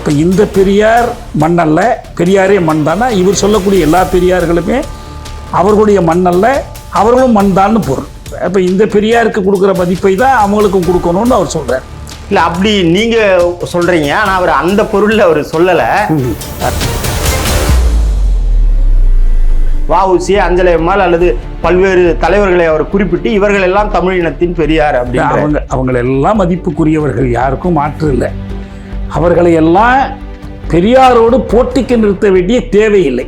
இப்போ இந்த பெரியார் மண் அல்ல, பெரியாரே மண் தானா, இவர் சொல்லக்கூடிய எல்லா பெரியார்களுமே அவர்களுடைய மண் அல்ல, அவர்களும் மண் தான்னு பொருள். அப்போ இந்த பெரியாருக்கு கொடுக்குற மதிப்பை தான் அவங்களுக்கும் கொடுக்கணும்னு அவர் சொல்கிறார். இல்லை அப்படி நீங்கள் சொல்கிறீங்க, ஆனால் அவர் அந்த பொருளில் அவர் சொல்லலை. வ.உ.சி., அஞ்சலை அம்மாள் அல்லது பல்வேறு தலைவர்களை அவர் குறிப்பிட்டு இவர்கள் எல்லாம் தமிழ் இனத்தின் பெரியார் அப்படின்னு அவங்களெல்லாம் மதிப்புக்குரியவர்கள், யாருக்கும் மாற்று இல்லை. அவர்களை எல்லாம் பெரியாரோடு போட்டிக்கு நிறுத்த வேண்டிய தேவையில்லை.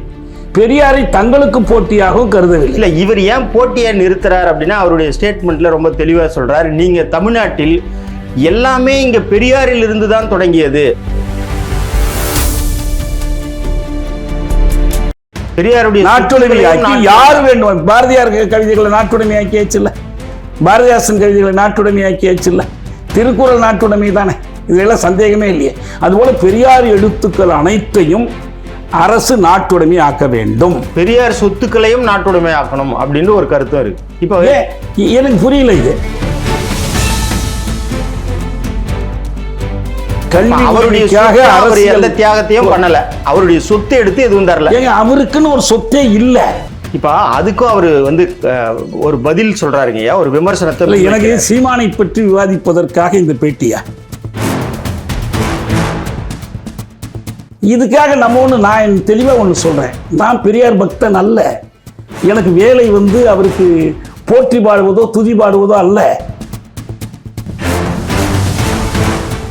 பெரியாரை தங்களுக்கு போட்டியாகவும் கருதவில்லை. இல்லை, இவர் ஏன் போட்டியை நிறுத்துறார் அப்படின்னா அவருடைய ஸ்டேட்மெண்ட்ல ரொம்ப தெளிவாக சொல்றாரு. நீங்க தமிழ்நாட்டில் எல்லாமே இங்க பெரியாரில் இருந்து தான் தொடங்கியது. பெரியாருடைய நாட்டுடைமையாக்கி யார் வேண்டும்? பாரதியார் கவிதைகளை நாட்டுடைமையாக்கியாச்சு இல்ல, பாரதிதாசன் கவிதைகளை நாட்டுடைமையாக்கியாச்சு இல்ல, திருக்குறள் நாட்டுடைமை தானே, இதெல்லாம் சந்தேகமே இல்லையே. அதுபோல பெரியார் எழுத்துக்கள் அனைத்தையும் அரசு நாட்டுடைமை ஆக்க வேண்டும். பெரியார் சொத்துக்களையும் நாட்டுடைமை ஆக்கணும் அப்படின்னு ஒரு கருத்து இருக்கு. இப்போ எனக்கு புரியல இது. அவருடைய எந்த தியாகத்தையும் பண்ணல, அவருடைய சொத்தை எடுத்து எதுவும் தரல. அவருக்குன்னு ஒரு சொத்தே இல்ல. இப்ப அதுக்கும் அவரு ஒரு பதில் சொல்றாருங்க, ஒரு விமர்சனத்தை. எனக்கு சீமானை பற்றி விவாதிப்பதற்காக இந்த பேட்டியா? இதுக்காக நம்ம நான் தெளிவாக ஒன்று சொல்கிறேன், நான் பெரியார் பக்தன் அல்ல. எனக்கு வேலை அவருக்கு போற்றி பாடுவதோ துதி பாடுவதோ அல்ல.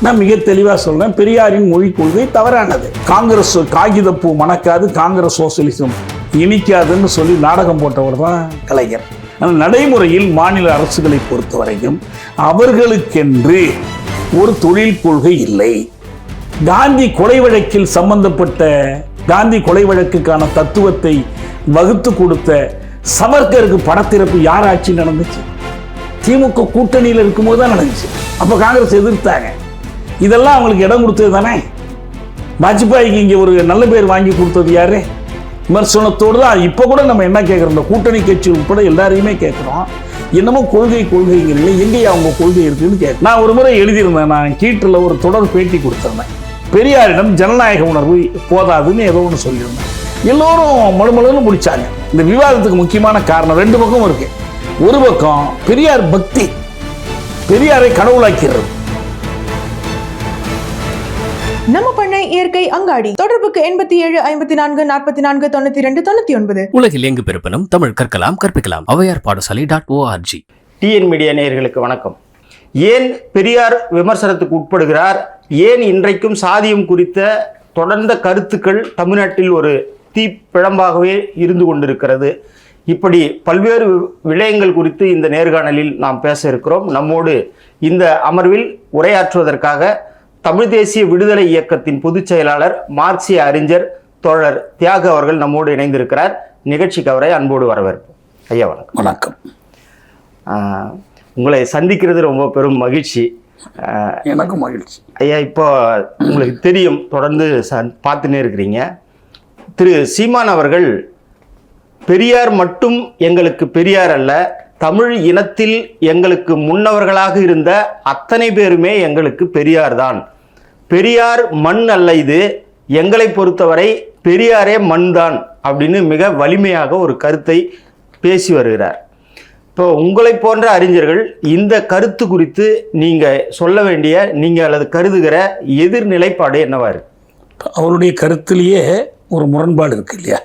நான் மிக தெளிவாக சொல்கிறேன், பெரியாரின் மொழி கொள்கை தவறானது. காங்கிரஸ் காகிதப்பூ மணக்காது, காங்கிரஸ் சோசியலிசம் இனிக்காதுன்னு சொல்லி நாடகம் போட்டவர் தான் கலைஞர். ஆனால் நடைமுறையில் மாநில அரசுகளை பொறுத்தவரைக்கும் அவர்களுக்கென்று ஒரு தொழில் கொள்கை இல்லை. காந்தி கொலை வழக்கில் சம்பந்தப்பட்ட, காந்தி கொலை வழக்குக்கான தத்துவத்தை வகுத்து கொடுத்த சவர்கருக்கு படத்திறப்பு யார் ஆட்சி நடந்துச்சு? திமுக கூட்டணியில் இருக்கும்போது தான் நடந்துச்சு. அப்போ காங்கிரஸ் எதிர்த்தாங்க. இதெல்லாம் அவங்களுக்கு இடம் கொடுத்தது தானே. வாஜ்பாய்க்கு இங்கே ஒரு நல்ல பேர் வாங்கி கொடுத்தது யாரு? விமர்சனத்தோடு தான். இப்போ கூட நம்ம என்ன கேட்குறோம், இந்த கூட்டணி கட்சி உட்பட எல்லாரையுமே கேட்குறோம், என்னமோ கொள்கைங்கிறீங்க, எங்கேயா அவங்க கொள்கை இருக்குன்னு கேட்க. நான் ஒரு முறை எழுதியிருந்தேன், நான் கீற்றில் ஒரு தொடர் பேட்டி கொடுத்துருந்தேன். பெரியாரிடம் ஜனநாயக உணர்வு போதாதுன்னு ஏதோ ஒன்று சொல்லியிருந்தேன். எல்லோரும் மழுமழுன்னு முடிச்சாங்க. இந்த விவாதத்துக்கு முக்கியமான காரணம் ரெண்டு பக்கம் இருக்கு. ஒரு பக்கம் பெரியார் பக்தி, பெரியாரை கடவுளாக்கிறது. நம்ம பண்ணை இயற்கை அங்காடி. தொடர்புக்கு 87 54 44 92 99. உலகில் எங்கு பிறப்பினும் தமிழ் கற்கலாம், கற்பிக்கலாம். ஔவையார் பாடசாலை.org. டிஎன் மீடியா நேயர்களுக்கு வணக்கம். ஏன் பெரியார் விமர்சனத்துக்கு உட்படுகிறார்? ஏன் இன்றைக்கும் சாதியம் குறித்த தொடர்ந்த கருத்துக்கள் தமிழ்நாட்டில் ஒரு தீப்பிழம்பாகவே இருந்து கொண்டிருக்கிறது? இப்படி பல்வேறு விடயங்கள் குறித்து இந்த நேர்காணலில் நாம் பேச இருக்கிறோம். நம்மோடு இந்த அமர்வில் உரையாற்றுவதற்காக தமிழ் தேசிய விடுதலை இயக்கத்தின் பொதுச் செயலாளர், மார்க்சிய அறிஞர் தோழர் தியாக அவர்கள் நம்மோடு இணைந்திருக்கிறார். நிகழ்ச்சிக்கு அவரை அன்போடு வரவேற்போம். ஐயா வணக்கம். வணக்கம். உங்களை சந்திக்கிறது ரொம்ப பெரும் மகிழ்ச்சி. எனக்கும் மகிழ்ச்சி. ஐயா, இப்போ உங்களுக்கு தெரியும், தொடர்ந்து பார்த்துன்னே இருக்கிறீங்க. திரு சீமான் அவர்கள் பெரியார் மட்டும் எங்களுக்கு பெரியார் அல்ல, தமிழ் இனத்தில் எங்களுக்கு முன்னவர்களாக இருந்த அத்தனை பேருமே எங்களுக்கு பெரியார் தான். பெரியார் மண் அல்ல, இது எங்களை பொறுத்தவரை பெரியாரே மண் தான் அப்படின்னு மிக வலிமையாக ஒரு கருத்தை பேசி வருகிறார். இப்போ உங்களை போன்ற அறிஞர்கள் இந்த கருத்து குறித்து நீங்கள் சொல்ல வேண்டிய, நீங்கள் அல்லது கருதுகிற எதிர்நிலைப்பாடு என்னவா இருக்கு? அவருடைய கருத்திலேயே ஒரு முரண்பாடு இருக்கு இல்லையா?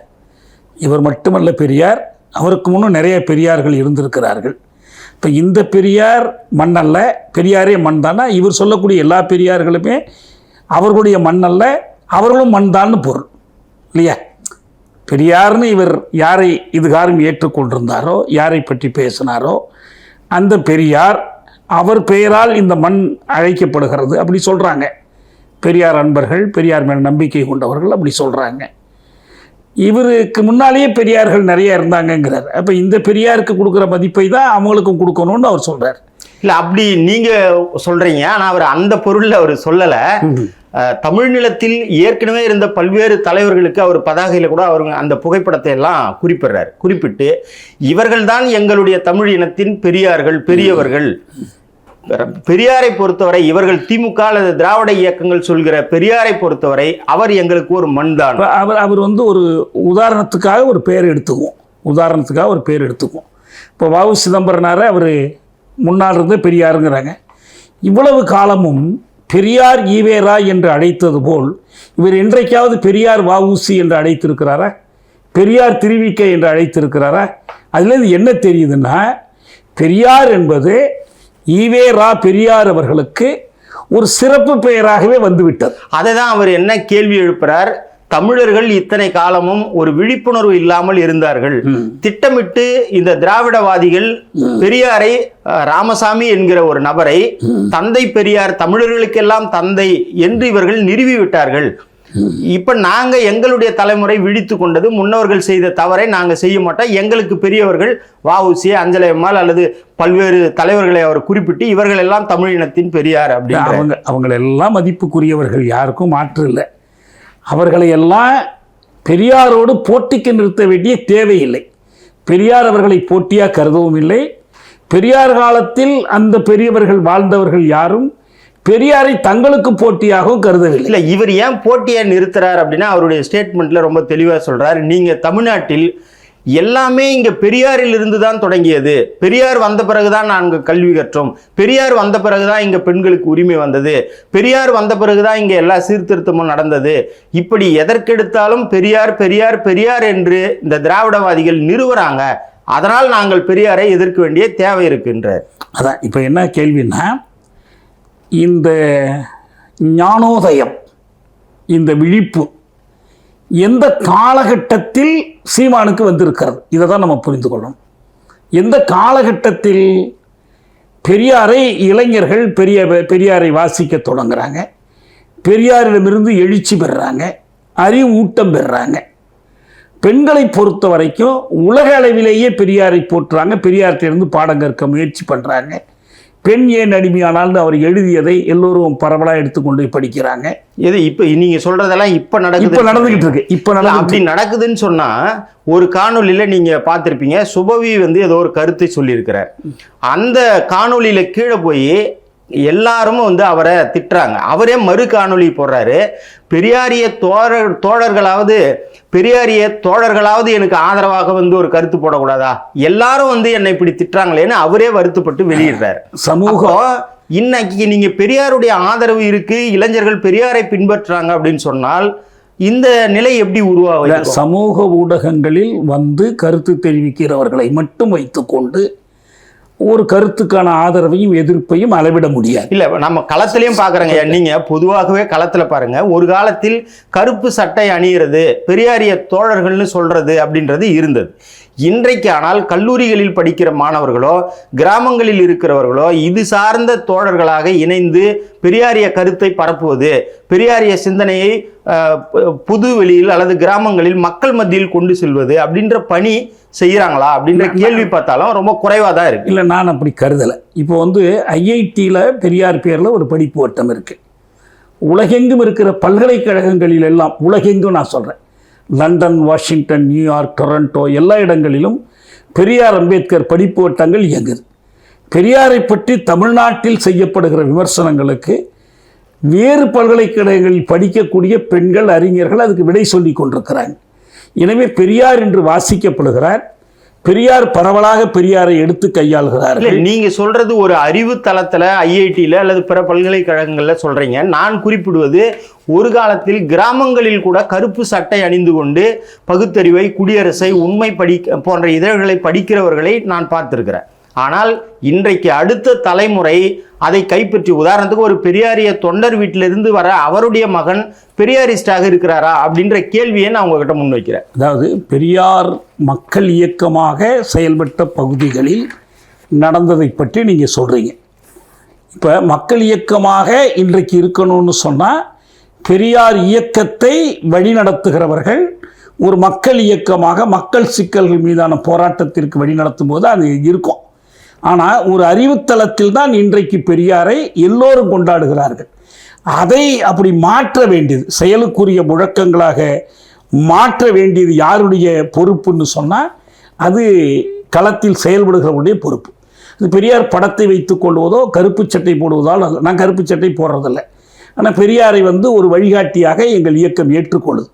இவர் மட்டுமல்ல பெரியார், அவருக்கு முன்னும் நிறைய பெரியார்கள் இருந்திருக்கிறார்கள். இப்போ இந்த பெரியார் மண் அல்ல, பெரியாரே மண் தானா, இவர் சொல்லக்கூடிய எல்லா பெரியார்களுமே அவர்களுடைய மண் அல்ல, அவர்களும் மண் தான்னு பொருள் இல்லையா? பெரியார்னு இவர் யாரை இதுகாரும் ஏற்றுக்கொண்டிருந்தாரோ, யாரை பற்றி பேசினாரோ, அந்த பெரியார் அவர் பெயரால் இந்த மண் அழைக்கப்படுகிறது அப்படி சொல்கிறாங்க. பெரியார் அன்பர்கள், பெரியார் மேல் நம்பிக்கை கொண்டவர்கள் அப்படி சொல்கிறாங்க. இவருக்கு முன்னாலேயே பெரியார்கள் நிறைய இருந்தாங்கங்கிறார். அப்போ இந்த பெரியாருக்கு கொடுக்குற மதிப்பை தான் அவங்களுக்கும் கொடுக்கணும்னு அவர் சொல்கிறார். இல்லை அப்படி நீங்கள் சொல்கிறீங்க, ஆனால் அவர் அந்த பொருளில் அவர் சொல்லலை. தமிழ் நிலத்தில் ஏற்கனவே இருந்த பல்வேறு தலைவர்களுக்கு அவர் பதாகையில் கூட அவர் அந்த புகைப்படத்தை எல்லாம் குறிப்பிடுறார். குறிப்பிட்டு இவர்கள் தான் எங்களுடைய தமிழ் இனத்தின் பெரியார்கள், பெரியவர்கள், பெரியாரை பொறுத்தவரை இவர்கள் திமுக அல்லது திராவிட இயக்கங்கள் சொல்கிற பெரியாரை பொறுத்தவரை அவர் எங்களுக்கு ஒரு மண் தான். அவர் வந்து ஒரு உதாரணத்துக்காக ஒரு பேர் எடுத்துக்குவோம். இப்போ வ.உ. சிதம்பரனாரை அவர் முன்னால் இருந்து பெரியாருங்கிறாங்க. இவ்வளவு காலமும் பெரியார் ஈவேரா என்று அழைத்தது போல் இவர் இன்றைக்காவது பெரியார் வ.உ.சி என்று அழைத்திருக்கிறாரா, பெரியார் திருவிக்க என்று அழைத்திருக்கிறாரா? அதுலேருந்து என்ன தெரியுதுன்னா, பெரியார் என்பது ஈவேரா பெரியார் அவர்களுக்கு ஒரு சிறப்பு பெயராகவே வந்துவிட்டது. அதை தான் அவர் என்ன கேள்வி எழுப்புறார், தமிழர்கள் இத்தனை காலமும் ஒரு விழிப்புணர்வு இல்லாமல் இருந்தார்கள். திட்டமிட்டு இந்த திராவிடவாதிகள் பெரியாரை, ராமசாமி என்கிற ஒரு நபரை தந்தை பெரியார், தமிழர்களுக்கெல்லாம் தந்தை என்று இவர்கள் நிறுவி விட்டார்கள். இப்ப நாங்க எங்களுடைய தலைமுறை விழித்து கொண்டது முன்னவர்கள் செய்த தவறை நாங்க செய்ய மாட்டோம். எங்களுக்கு பெரியவர்கள் வ.உ.சி, அஞ்சலை அம்மாள் அல்லது பல்வேறு தலைவர்களை அவர் குறிப்பிட்டு இவர்கள் எல்லாம் தமிழ் இனத்தின் பெரியார் அப்படின்னு அவங்களெல்லாம் மதிப்புக்குரியவர்கள், யாருக்கும் மாற்று இல்லை. அவர்களை எல்லாம் பெரியாரோடு போட்டிக்கு நிறுத்த வேண்டிய தேவையில்லை. பெரியார் அவர்களை போட்டியாக கருதவும் இல்லை. பெரியார் காலத்தில் அந்த பெரியவர்கள் வாழ்ந்தவர்கள் யாரும் பெரியாரை தங்களுக்கு போட்டியாகவும் கருதவில்லை. இல்லை, இவர் ஏன் போட்டியை நிறுத்துறார் அப்படின்னா அவருடைய ஸ்டேட்மெண்ட்ல ரொம்ப தெளிவாக சொல்றாரு. நீங்க தமிழ்நாட்டில் எல்லாமே இங்க பெரியாரில் இருந்து தான் தொடங்கியது. பெரியார் வந்த பிறகுதான் நாங்கள் கல்வி கற்றோம். பெரியார் வந்த பிறகுதான் இங்க பெண்களுக்கு உரிமை வந்தது. பெரியார் வந்த பிறகுதான் இங்க எல்லா சீர்திருத்தமும் நடந்தது. இப்படி எதற்கெடுத்தாலும் பெரியார் பெரியார் பெரியார் என்று இந்த திராவிடவாதிகள் நிறுவுறாங்க. அதனால் நாங்கள் பெரியாரை எதிர்க்க வேண்டிய தேவை இருக்கின்ற. அதான் இப்போ என்ன கேள்வின்னா, இந்த ஞானோதயம், இந்த விழிப்பு எந்த காலகட்டத்தில் சீமானுக்கு வந்திருக்கிறது, இதை தான் நம்ம புரிந்து கொள்ளணும். எந்த காலகட்டத்தில் பெரியாரை இளைஞர்கள் பெரியாரை வாசிக்க தொடங்குறாங்க, பெரியாரிடமிருந்து எழுச்சி பெறுறாங்க, அறிவூட்டம் பெறுறாங்க. பெண்களை பொறுத்த வரைக்கும் உலக அளவிலேயே பெரியாரை போற்றுறாங்க, பெரியார்கிட்ட பாடம் கற்க முயற்சி பண்ணுறாங்க. பெண் ஏன் அடிமையானால்னு அவர் எழுதியதை எல்லோரும் பரவலாக எடுத்துக்கொண்டு படிக்கிறாங்க. இது இப்போ நீங்க சொல்றதெல்லாம் இப்ப நடந்துகிட்டு இருக்கு. அப்படி நடக்குதுன்னு சொன்னா, ஒரு காணொலியில நீங்க பார்த்திருப்பீங்க, சுபவி வந்து ஏதோ ஒரு கருத்தை சொல்லியிருக்கிறார். அந்த காணொலியில கீழே போய் எல்லாரும் வந்து அவரை திட்டுறாங்க. அவரே மறு காணொலி போடுறாரு. பெரியாரிய தோழர்களாவது எனக்கு ஆதரவாக வந்து ஒரு கருத்து போடக்கூடாதா, எல்லாரும் வந்து என்னை இப்படி திட்டுறாங்களேன்னு அவரே வருத்தப்பட்டு வெளியிடுறாரு. சமூகம் இன்னைக்கு நீங்க பெரியாருடைய ஆதரவு இருக்கு, இளைஞர்கள் பெரியாரை பின்பற்றுறாங்க அப்படின்னு சொன்னால் இந்த நிலை எப்படி உருவாக? சமூக ஊடகங்களில் வந்து கருத்து தெரிவிக்கிறவர்களை மட்டும் வைத்துக்கொண்டு ஒரு கருத்துக்கான ஆதரவையும் எதிர்ப்பையும் அளவிட முடியாது. இல்ல, நம்ம களத்திலையும் பாக்குறோங்க. நீங்க பொதுவாகவே களத்துல பாருங்க, ஒரு காலத்தில் கருப்பு சட்டை அணியிறது, பெரியாரிய தோழர்கள்னு சொல்றது அப்படின்றது இருந்தது. இன்றைக்கு ஆனால் கல்லூரிகளில் படிக்கிற மாணவர்களோ கிராமங்களில் இருக்கிறவர்களோ இது சார்ந்த தோழர்களாக இணைந்து பெரியாரிய கருத்தை பரப்புவது, பெரியாரிய சிந்தனையை புது வெளியில் அல்லது கிராமங்களில் மக்கள் மத்தியில் கொண்டு செல்வது அப்படின்ற பணி செய்யறாங்களா அப்படின்ற கேள்வி பார்த்தாலும் ரொம்ப குறைவாக தான் இருக்கு. இல்லை, நான் அப்படி கருதலை. இப்போ வந்து ஐஐடியில் பெரியார் பேரில் ஒரு படிப்பு வட்டம் இருக்கு. உலகெங்கும் இருக்கிற பல்கலைக்கழகங்களில் எல்லாம், உலகெங்கும் நான் சொல்கிறேன், லண்டன், வாஷிங்டன், நியூயார்க், டொரண்டோ, எல்லா இடங்களிலும் பெரியார் அம்பேத்கர் படிப்பு வட்டங்கள் இயங்குது. பெரியாரை பற்றி தமிழ்நாட்டில் செய்யப்படுகிற விமர்சனங்களுக்கு வேறு பல்கலைக்கழகங்களில் படிக்கக்கூடிய பெண்கள், அறிஞர்கள் அதுக்கு விடை சொல்லி கொண்டிருக்கிறாங்க. எனவே பெரியார் என்று வாசிக்கப்படுகிறார். பெரியார் பரவலாக பெரியாரை எடுத்து கையாளுகிறார்கள். நீங்க சொல்றது ஒரு அறிவு தளத்துல ஐஐடியில அல்லது பிற பல்கலைக்கழகங்கள்ல சொல்றீங்க. நான் குறிப்பிடுவது ஒரு காலத்தில் கிராமங்களில் கூட கருப்பு சட்டை அணிந்து கொண்டு பகுத்தறிவை, குடியரசை, உண்மை போன்ற இதழ்களை படிக்கிறவர்களை நான் பார்த்திருக்கிறேன். ஆனால் இன்றைக்கு அடுத்த தலைமுறை அதை கைப்பற்றி, உதாரணத்துக்கு ஒரு பெரியாரிய தொண்டர் வீட்டிலிருந்து வர அவருடைய மகன் பெரியாரிஸ்டாக இருக்கிறாரா அப்படின்ற கேள்வியை நான் உங்ககிட்ட முன்வைக்கிறேன். அதாவது பெரியார் மக்கள் இயக்கமாக செயல்பட்ட பகுதிகளில் நடந்ததை பற்றி நீங்கள் சொல்கிறீங்க. இப்போ மக்கள் இயக்கமாக இன்றைக்கு இருக்கணும்னு சொன்னால் பெரியார் இயக்கத்தை வழிநடத்துகிறவர்கள் ஒரு மக்கள் இயக்கமாக மக்கள் சிக்கல்கள் மீதான போராட்டத்திற்கு வழிநடத்தும் போது அது இருக்கும். ஆனால் ஒரு அறிவுத்தளத்தில் தான் இன்றைக்கு பெரியாரை எல்லோரும் கொண்டாடுகிறார்கள். அதை அப்படி மாற்ற வேண்டியது, செயலுக்குரிய முழக்கங்களாக மாற்ற வேண்டியது யாருடைய பொறுப்புன்னு சொன்னால் அது களத்தில் செயல்படுகிறவருடைய பொறுப்பு. பெரியார் படத்தை வைத்துக் கொள்வதோ கருப்பு சட்டை போடுவதால் அல்ல. நான் கருப்பு சட்டை போடுறதில்லை. ஆனால் பெரியாரை ஒரு வழிகாட்டியாக எங்கள் இயக்கம் ஏற்றுக்கொள்ளுது.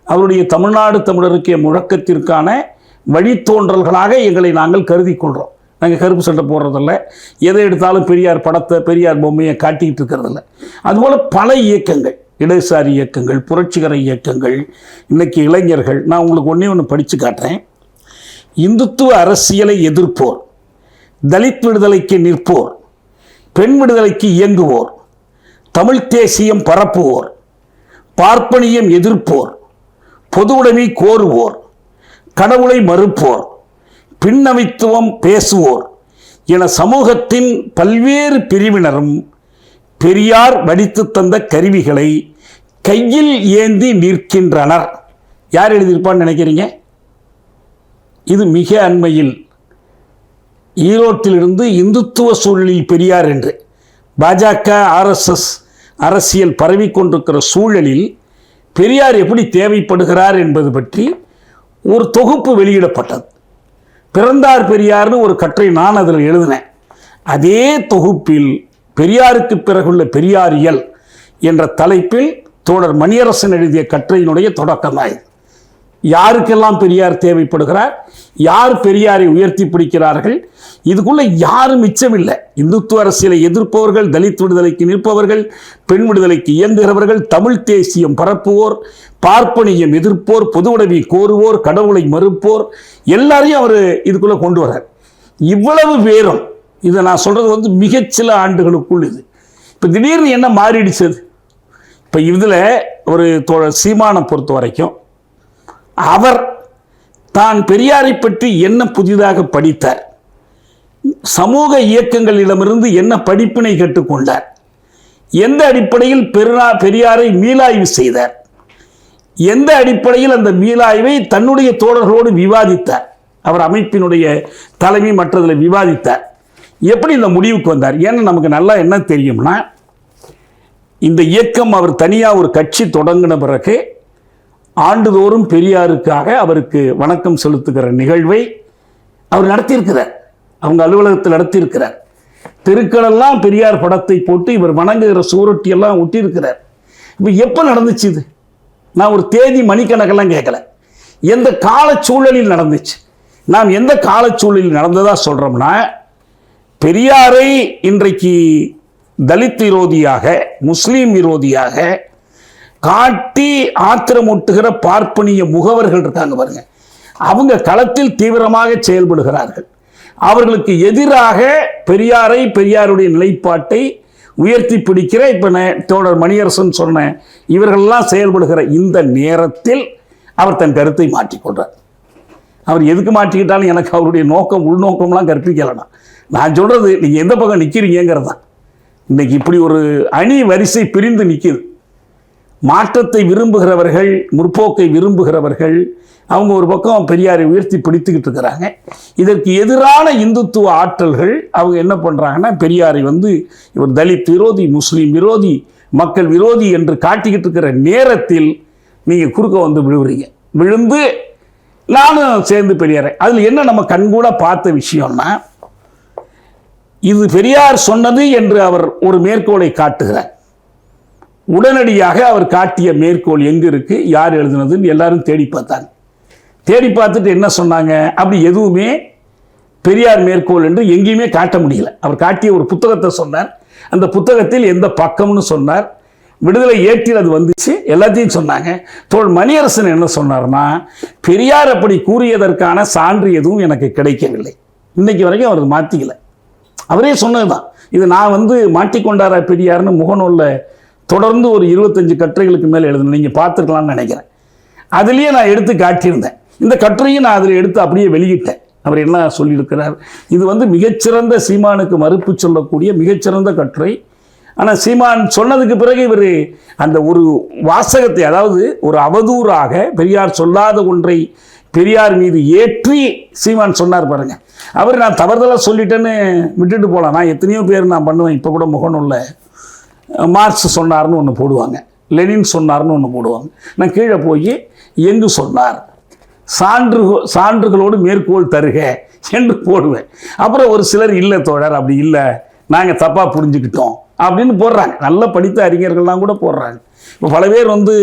அவருடைய தமிழ்நாடு தமிழருக்கே முழக்கத்திற்கான வழித்தோன்றல்களாக எங்களை நாங்கள் கருதி கொள்கிறோம். நாங்கள் கருப்பு சட்டை போடுறதில்ல, எதை எடுத்தாலும் பெரியார் படத்தை பெரியார் பொம்மையை காட்டிக்கிட்டு இருக்கிறதில்ல. அதுபோல் பல இயக்கங்கள், இடதுசாரி இயக்கங்கள், புரட்சிகர இயக்கங்கள், இன்றைக்கி இளைஞர்கள். நான் உங்களுக்கு ஒன்று படித்து காட்டுறேன். இந்துத்துவ அரசியலை எதிர்ப்போர், தலித் விடுதலைக்கு நிற்போர், பெண் விடுதலைக்கு இயங்குவோர், தமிழ் தேசியம் பரப்புவோர், பார்ப்பனியம் எதிர்ப்போர், பொது உடைமை கோருவோர், கடவுளை மறுப்போர், பின்னவித்துவம் பேசுவோர் என சமூகத்தின் பல்வேறு பிரிவினரும் பெரியார் வடித்து தந்த கருவிகளை கையில் ஏந்தி நிற்கின்றனர். யார் எழுதியிருப்பான்னு நினைக்கிறீங்க? இது மிக அண்மையில் ஈரோட்டிலிருந்து இந்துத்துவ சூழலில் பெரியார் என்று பாஜக RSS அரசியல் பரவி கொண்டிருக்கிற சூழலில் பெரியார் எப்படி தேவைப்படுகிறார் என்பது பற்றி ஒரு தொகுப்பு வெளியிடப்பட்டது. பிறந்தார் பெரியார்னு ஒரு கட்டுரை நான் அதில் எழுதினேன். அதே தொகுப்பில் பெரியாருக்கு பிறகுள்ள பெரியாரியல் என்ற தலைப்பில் தோழர் மணியரசன் எழுதிய கட்டுரையினுடைய தொடக்கமாய் யாருக்கெல்லாம் பெரியார் தேவைப்படுகிறார், யார் பெரியாரை உயர்த்தி பிடிக்கிறார்கள், இதுக்குள்ள யாரும் மிச்சமில்லை. இந்துத்துவ அரசியலை எதிர்ப்பவர்கள், தலித் விடுதலைக்கு நிற்பவர்கள், பெண் விடுதலைக்கு இயங்குகிறவர்கள், தமிழ் தேசியம் பரப்புவோர், பார்ப்பனியம் எதிர்ப்போர், பொது உடைமை கோருவோர், கடவுளை மறுப்போர், எல்லாரையும் அவர் இதுக்குள்ள கொண்டு வர்றார். இவ்வளவு பேரும், இதை நான் சொல்றது மிகச்சில ஆண்டுகளுக்குள் இது. இப்போ திடீர்னு என்ன மாறிடுச்சது? இப்போ இதில் ஒரு தோழர் சீமானை பொறுத்த வரைக்கும் அவர் தான் பெரியாரை பற்றி என்ன புதிதாக படித்தார், சமூக இயக்கங்களிடமிருந்து என்ன படிப்பினை கற்றுக்கொண்டார், எந்த அடிப்படையில் பெரியாரை மீளாய்வு செய்தார், எந்த அடிப்படையில் அந்த மீளாய்வை தன்னுடைய தோழர்களோடு விவாதித்தார், அவர் அமைப்பினுடைய தலைமை மற்றதில் விவாதித்தார், எப்படி இந்த முடிவுக்கு வந்தார். ஏன்னா நமக்கு நல்லா என்ன தெரியும்னா, இந்த இயக்கம் அவர் தனியாக ஒரு கட்சி தொடங்கின பிறகு ஆண்டுதோறும் பெரியாருக்காக அவருக்கு வணக்கம் செலுத்துகிற நிகழ்வை அவர் நடத்தியிருக்கிறார். அவங்க அலுவலகத்தில் நடத்தியிருக்கிறார். தெருக்களெல்லாம் பெரியார் படத்தை போட்டு இவர் வணங்குகிற சுவரொட்டியெல்லாம் ஒட்டியிருக்கிறார். இப்போ எப்போ நடந்துச்சு இது? நான் ஒரு தேதி மணிக்கணக்கெல்லாம் கேட்கல. எந்த காலச்சூழலில் நடந்துச்சு? நாம் எந்த காலச்சூழலில் நடந்ததா சொல்கிறோம்னா, பெரியாரை இன்றைக்கு தலித் விரோதியாக, முஸ்லீம் விரோதியாக காட்டி ஆத்திரமூட்டுகிற பார்ப்பனிய முகவர்கள் இருக்காங்க பாருங்க, அவங்க களத்தில் தீவிரமாக செயல்படுகிறார்கள். அவர்களுக்கு எதிராக பெரியாரை, பெரியாருடைய நிலைப்பாட்டை உயர்த்தி பிடிக்கிற இப்போ தோழர் மணியரசன் சொன்ன இவர்களெல்லாம் செயல்படுகிற இந்த நேரத்தில் அவர் தன் கருத்தை மாற்றிக்கொண்டார். அவர் எதுக்கு மாற்றிக்கிட்டாலும் எனக்கு அவருடைய நோக்கம், உள்நோக்கம்லாம் கற்பிக்கலனா. நான் சொல்கிறது நீங்கள் எந்த பக்கம் நிற்கிறீங்கிறது தான். இன்றைக்கி இப்படி ஒரு அணி வரிசை பிரிந்து நிற்கிது. மாற்றத்தை விரும்புகிறவர்கள், முற்போக்கை விரும்புகிறவர்கள், அவங்க ஒரு பக்கம் பெரியாரை உயர்த்தி பிடித்துக்கிட்டு இருக்கிறாங்க. இதற்கு எதிரான இந்துத்துவ ஆற்றல்கள் அவங்க என்ன பண்ணுறாங்கன்னா, பெரியாரை இவர் தலித் விரோதி, முஸ்லீம் விரோதி, மக்கள் விரோதி என்று காட்டிக்கிட்டு இருக்கிற நேரத்தில் நீங்கள் குறுக்க விழுவுறீங்க. விழுந்து நானும் சேர்ந்து பெரியாரை, அதில் என்ன நம்ம கண்கூட பார்த்த விஷயம்னா, இது பெரியார் சொன்னது என்று அவர் ஒரு மேற்கோளை காட்டுகிறார். உடனடியாக அவர் காட்டிய மேற்கோள் எங்கே இருக்கு, யார் எழுதுனதுன்னு எல்லாரும் தேடி பார்த்தாங்க. தேடி பார்த்துட்டு என்ன சொன்னாங்க, அப்படி எதுவுமே பெரியார் மேற்கோள் என்று எங்கேயுமே காட்ட முடியல. அவர் காட்டிய ஒரு புத்தகத்தை சொன்னார். அந்த புத்தகத்தில் எந்த பக்கம்னு சொன்னார். விடுதலை ஏற்றில் அது வந்துச்சு, எல்லாத்தையும் சொன்னாங்க. தோழர் மணியரசன் என்ன சொன்னார்னா, பெரியார் அப்படி கூறியதற்கான சான்று எதுவும் எனக்கு கிடைக்கவில்லை. இன்னைக்கு வரைக்கும் அவர் மாற்றிக்கல. அவரே சொன்னதுதான். இது நான் மாட்டிக்கொண்டாரா பெரியார்னு முகநூலில் தொடர்ந்து ஒரு 25 கட்டுரைகளுக்கு மேலே எழுதுனேன். நீங்கள் பார்த்துருக்கலாம்னு நினைக்கிறேன். அதுலேயே நான் எடுத்து காட்டியிருந்தேன். இந்த கட்டுரையும் நான் அதில் எடுத்து அப்படியே வெளியிட்டேன். அவர் என்ன சொல்லியிருக்கிறார், இது மிகச்சிறந்த சீமானுக்கு மறுப்பு சொல்லக்கூடிய மிகச்சிறந்த கட்டுரை. ஆனால் சீமான் சொன்னதுக்கு பிறகு இவர் அந்த ஒரு வாசகத்தை, அதாவது ஒரு அவதூறாக பெரியார் சொல்லாத ஒன்றை பெரியார் மீது ஏற்றி சீமான் சொன்னார் பாருங்க. அவர் நான் தவறுதலாக சொல்லிட்டேன்னு விட்டுட்டு போகலாம். நான் எத்தனையோ பேர் நான் பண்ணுவேன். இப்போ கூட முகநூலில் மார்க்ஸ் சொன்னார்னு ஒன்று போடுவாங்க, லெனின் சொன்னார்னு ஒன்று போடுவாங்க. நான் கீழே போய் எங்கு சொன்னார், சான்றுகளோடு மேற்கோள் தருக என்று போடுவேன். அப்புறம் ஒரு சிலர் இல்லை தோழர் அப்படி இல்லை, நாங்கள் தப்பாக புரிஞ்சுக்கிட்டோம் அப்படின்னு போடுறாங்க. நல்ல படித்த அறிஞர்கள்லாம் கூட போடுறாங்க. இப்போ பல பேர் வந்து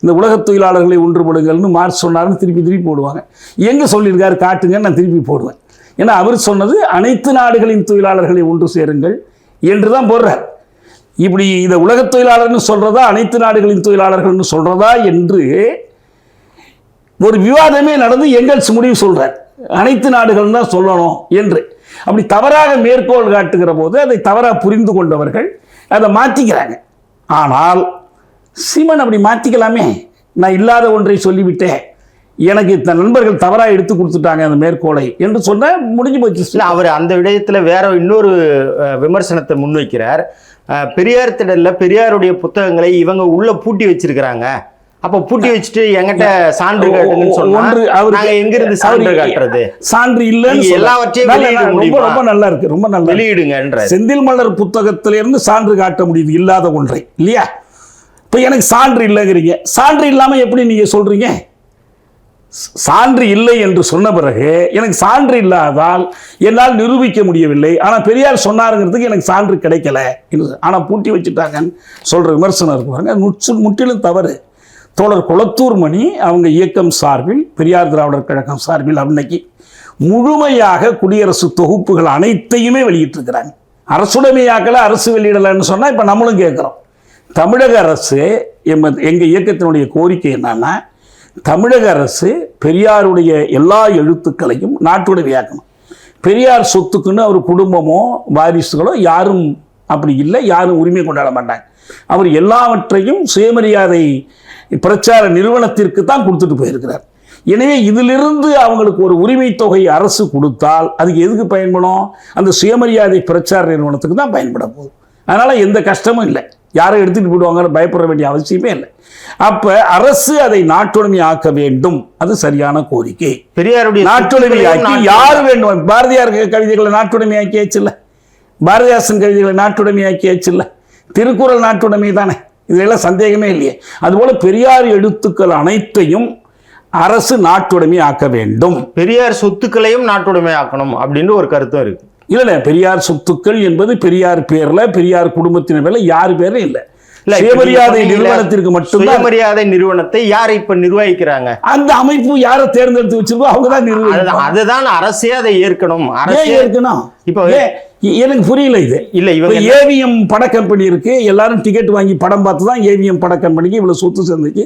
இந்த உலகத் தொழிலாளர்களை ஒன்றுபடுங்கள்னு மார்க்ஸ் சொன்னாருன்னு திருப்பி போடுவாங்க. எங்கே சொல்லியிருக்காரு காட்டுங்கன்னு நான் திருப்பி போடுவேன். ஏன்னா அவர் சொன்னது அனைத்து நாடுகளின் தொழிலாளர்களை ஒன்று சேருங்கள் என்று தான் போடுறார். இப்படி இதை உலகத் தொழிலாளர்னு சொல்கிறதா அனைத்து நாடுகளின் தொழிலாளர்கள்னு சொல்கிறதா என்று ஒரு விவாதமே நடந்து எங்கெல்ஸ் முடிவு சொல்கிறார். அனைத்து நாடுகள் தான் சொல்லணும் என்று. அப்படி தவறாக மேற்கோள் காட்டுகிற போது அதை தவறாக புரிந்து கொண்டவர்கள் அதை மாற்றிக்கிறாங்க. ஆனால் சீமான் அப்படி மாற்றிக்கலாமே, நான் இல்லாத ஒன்றை சொல்லிவிட்டேன், எனக்கு இந்த நண்பர்கள் தவறாக எடுத்து கொடுத்துட்டாங்க அந்த மேற்கோளை என்று சொன்ன முடிஞ்சு போச்சு. இல்லை, அவர் அந்த விடயத்தில் வேற இன்னொரு விமர்சனத்தை முன்வைக்கிறார். பெரியார் திடலில் பெரியாருடைய புத்தகங்களை இவங்க உள்ள பூட்டி வச்சிருக்கிறாங்க. அப்ப பூட்டி வச்சுட்டு எங்கிட்ட சான்று காட்டுங்கன்னு சொன்னா எங்கிருந்து சான்று காட்டுறது? சான்று இல்லைன்னு எல்லாவற்றையும் ரொம்ப நல்லா இருக்கு, ரொம்ப நல்லா வெளியிடுங்க. செந்தில் மலர் புத்தகத்திலிருந்து சான்று காட்ட முடியுது இல்லாத ஒன்றை, இல்லையா? இப்ப எனக்கு சான்று இல்லைங்கிறீங்க, சான்று இல்லாம எப்படி நீங்க சொல்றீங்க? சான்று இல்லை என்று சொன்ன பிறகு எனக்கு சான்று இல்லாதால் என்னால் நிரூபிக்க முடியவில்லை, ஆனா பெரியார் சொன்னாருங்கிறதுக்கு எனக்கு சான்று கிடைக்கல, ஆனா பூட்டி வச்சுட்டாங்கன்னு சொல்ற விமர்சனம் இருக்கு பாருங்க, முற்றிலும் தவறு. தோழர் குளத்தூர் மணி அவங்க இயக்கம் சார்பில், பெரியார் திராவிடர் கழகம் சார்பில் அன்னைக்கு முழுமையாக குடியரசு தொகுப்புகள் அனைத்தையுமே வெளியிட்டிருக்கிறாங்க. அரசுடைமையாக்கல, அரசு வெளியிடலன்னு சொன்னா இப்ப நம்மளும் கேட்கிறோம். தமிழக அரசு எங்க இயக்கத்தினுடைய கோரிக்கை என்னன்னா, தமிழக அரசு பெரியாருடைய எல்லா எழுத்துக்களையும் நாட்டுடைமையாக்கணும். பெரியார் சொத்துக்குன்னு அவர் குடும்பமோ வாரிசுகளோ யாரும் அப்படி இல்லை, யாரும் உரிமை கொண்டாட மாட்டாங்க. அவர் எல்லாவற்றையும் சுயமரியாதை பிரச்சார நிறுவனத்திற்கு தான் கொடுத்துட்டு போயிருக்கிறார். எனவே இதிலிருந்து அவங்களுக்கு ஒரு உரிமை தொகை அரசு கொடுத்தால் அதுக்கு எதுக்கு பயன்படும்? அந்த சுயமரியாதை பிரச்சார நிறுவனத்துக்கு தான் பயன்பட போகுது. அதனால எந்த கஷ்டமும் இல்லை, யாரும் எடுத்துட்டு போயிடுவாங்க, பயப்பட வேண்டிய அவசியமே இல்லை. அப்ப அரசு அதை நாட்டுடைமை ஆக்க வேண்டும், அது சரியான கோரிக்கை. பெரியாருடைய நாட்டுடைமை ஆக்கி யார் வேண்டும்? பாரதியார் கவிதைகளை நாட்டுடைமை ஆக்கியாச்சு இல்ல, பாரதிதாசன் கவிதைகளை நாட்டுடைமை ஆக்கியாச்சு இல்ல, திருக்குறள் நாட்டுடைமை தானே, இதெல்லாம் சந்தேகமே இல்லையே. அதுபோல பெரியார் எழுத்துக்கள் அனைத்தையும் அரசு நாட்டுடைமை ஆக்க வேண்டும். பெரியார் சொத்துக்களையும் நாட்டுடைமை ஆக்கணும் அப்படின்னு ஒரு கருத்தும் இருக்கு. இல்ல, பெரியார் சொத்துக்கள் என்பது பெரியார் பேர்ல, பெரியார் குடும்பத்தினர் பேர்ல, யார் பேர்ல இல்ல. சுயமரியாதை நிறுவனத்திற்கு மட்டும். சுயமரியாதை நிறுவனத்தை யார் இப்ப நிர்வகிக்கிறாங்க? அந்த அமைப்பு யாரை தேர்ந்தெடுத்து வச்சிருக்கோ அவங்கதான் நிர்வகிக்கணும். அதுதான் அரசே அதை ஏற்கணும். ஏற்கணும். இப்ப எனக்கு புரியல இது. இல்ல, இவங்க ஏவிஎம் பட கம்பெனி இருக்கு, எல்லாரும் டிக்கெட் வாங்கி படம் பார்த்து தான் ஏவிஎம் பட கம்பெனிக்கு இவ்வளவு சொத்து சேர்ந்துச்சு.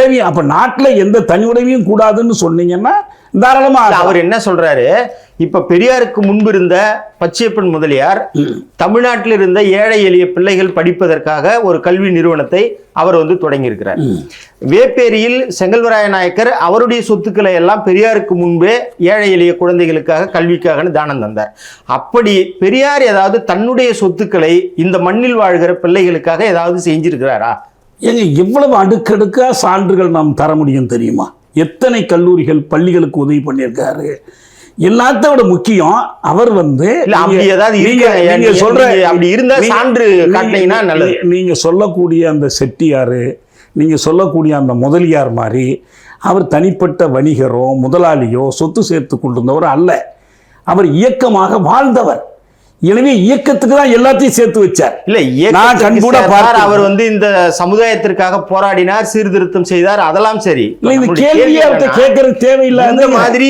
ஏவிஎம் அப்ப நாட்டுல எந்த தனி உடைமையும் கூடாதுன்னு சொன்னீங்கன்னா தாராளமா. அவர் என்ன சொல்றாரு, இப்ப பெரியாருக்கு முன்பு இருந்த பச்சையப்பன் முதலியார் தமிழ்நாட்டில் இருந்த ஏழை எளிய பிள்ளைகள் படிப்பதற்காக ஒரு கல்வி நிறுவனத்தை அவர் தொடங்கி இருக்கிறார். வேப்பேரியில் செங்கல்வராய நாயக்கர் அவருடைய சொத்துக்களை எல்லாம் பெரியாருக்கு முன்பே ஏழை எளிய குழந்தைகளுக்காக கல்விக்காக தானம் தந்தார். அப்படி பெரியார் ஏதாவது தன்னுடைய சொத்துக்களை இந்த மண்ணில் வாழ்கிற பிள்ளைகளுக்காக ஏதாவது செஞ்சிருக்கிறாரா? ஏங்க, எவ்வளவு அடுக்கடுக்கா சான்றுகள் நாம் தர முடியும் தெரியுமா? எத்தனை கல்லூரிகள் பள்ளிகளுக்கு உதவி பண்ணியிருக்காரு. எல்லாத்தோட முக்கியம் அவர் நீங்க சொல்லக்கூடிய அந்த செட்டியாரு, நீங்க சொல்லக்கூடிய அந்த முதலியார் மாதிரி அவர் தனிப்பட்ட வணிகரோ முதலாளியோ சொத்து சேர்த்து கொண்டிருந்தவர் அல்ல. அவர் இயக்கமாக வாழ்ந்தவர். எனவே இயக்கத்துக்கு தான் எல்லாத்தையும் சேர்த்து வச்சார். இல்ல, நான் கண்கூட பார்த்தார். அவர் இந்த சமுதாயத்திற்காக போராடினார், சீர்திருத்தம் செய்தார், அதெல்லாம் சரி. இந்த கேள்வியை கேட்கறது தேவையில்லாத மாதிரி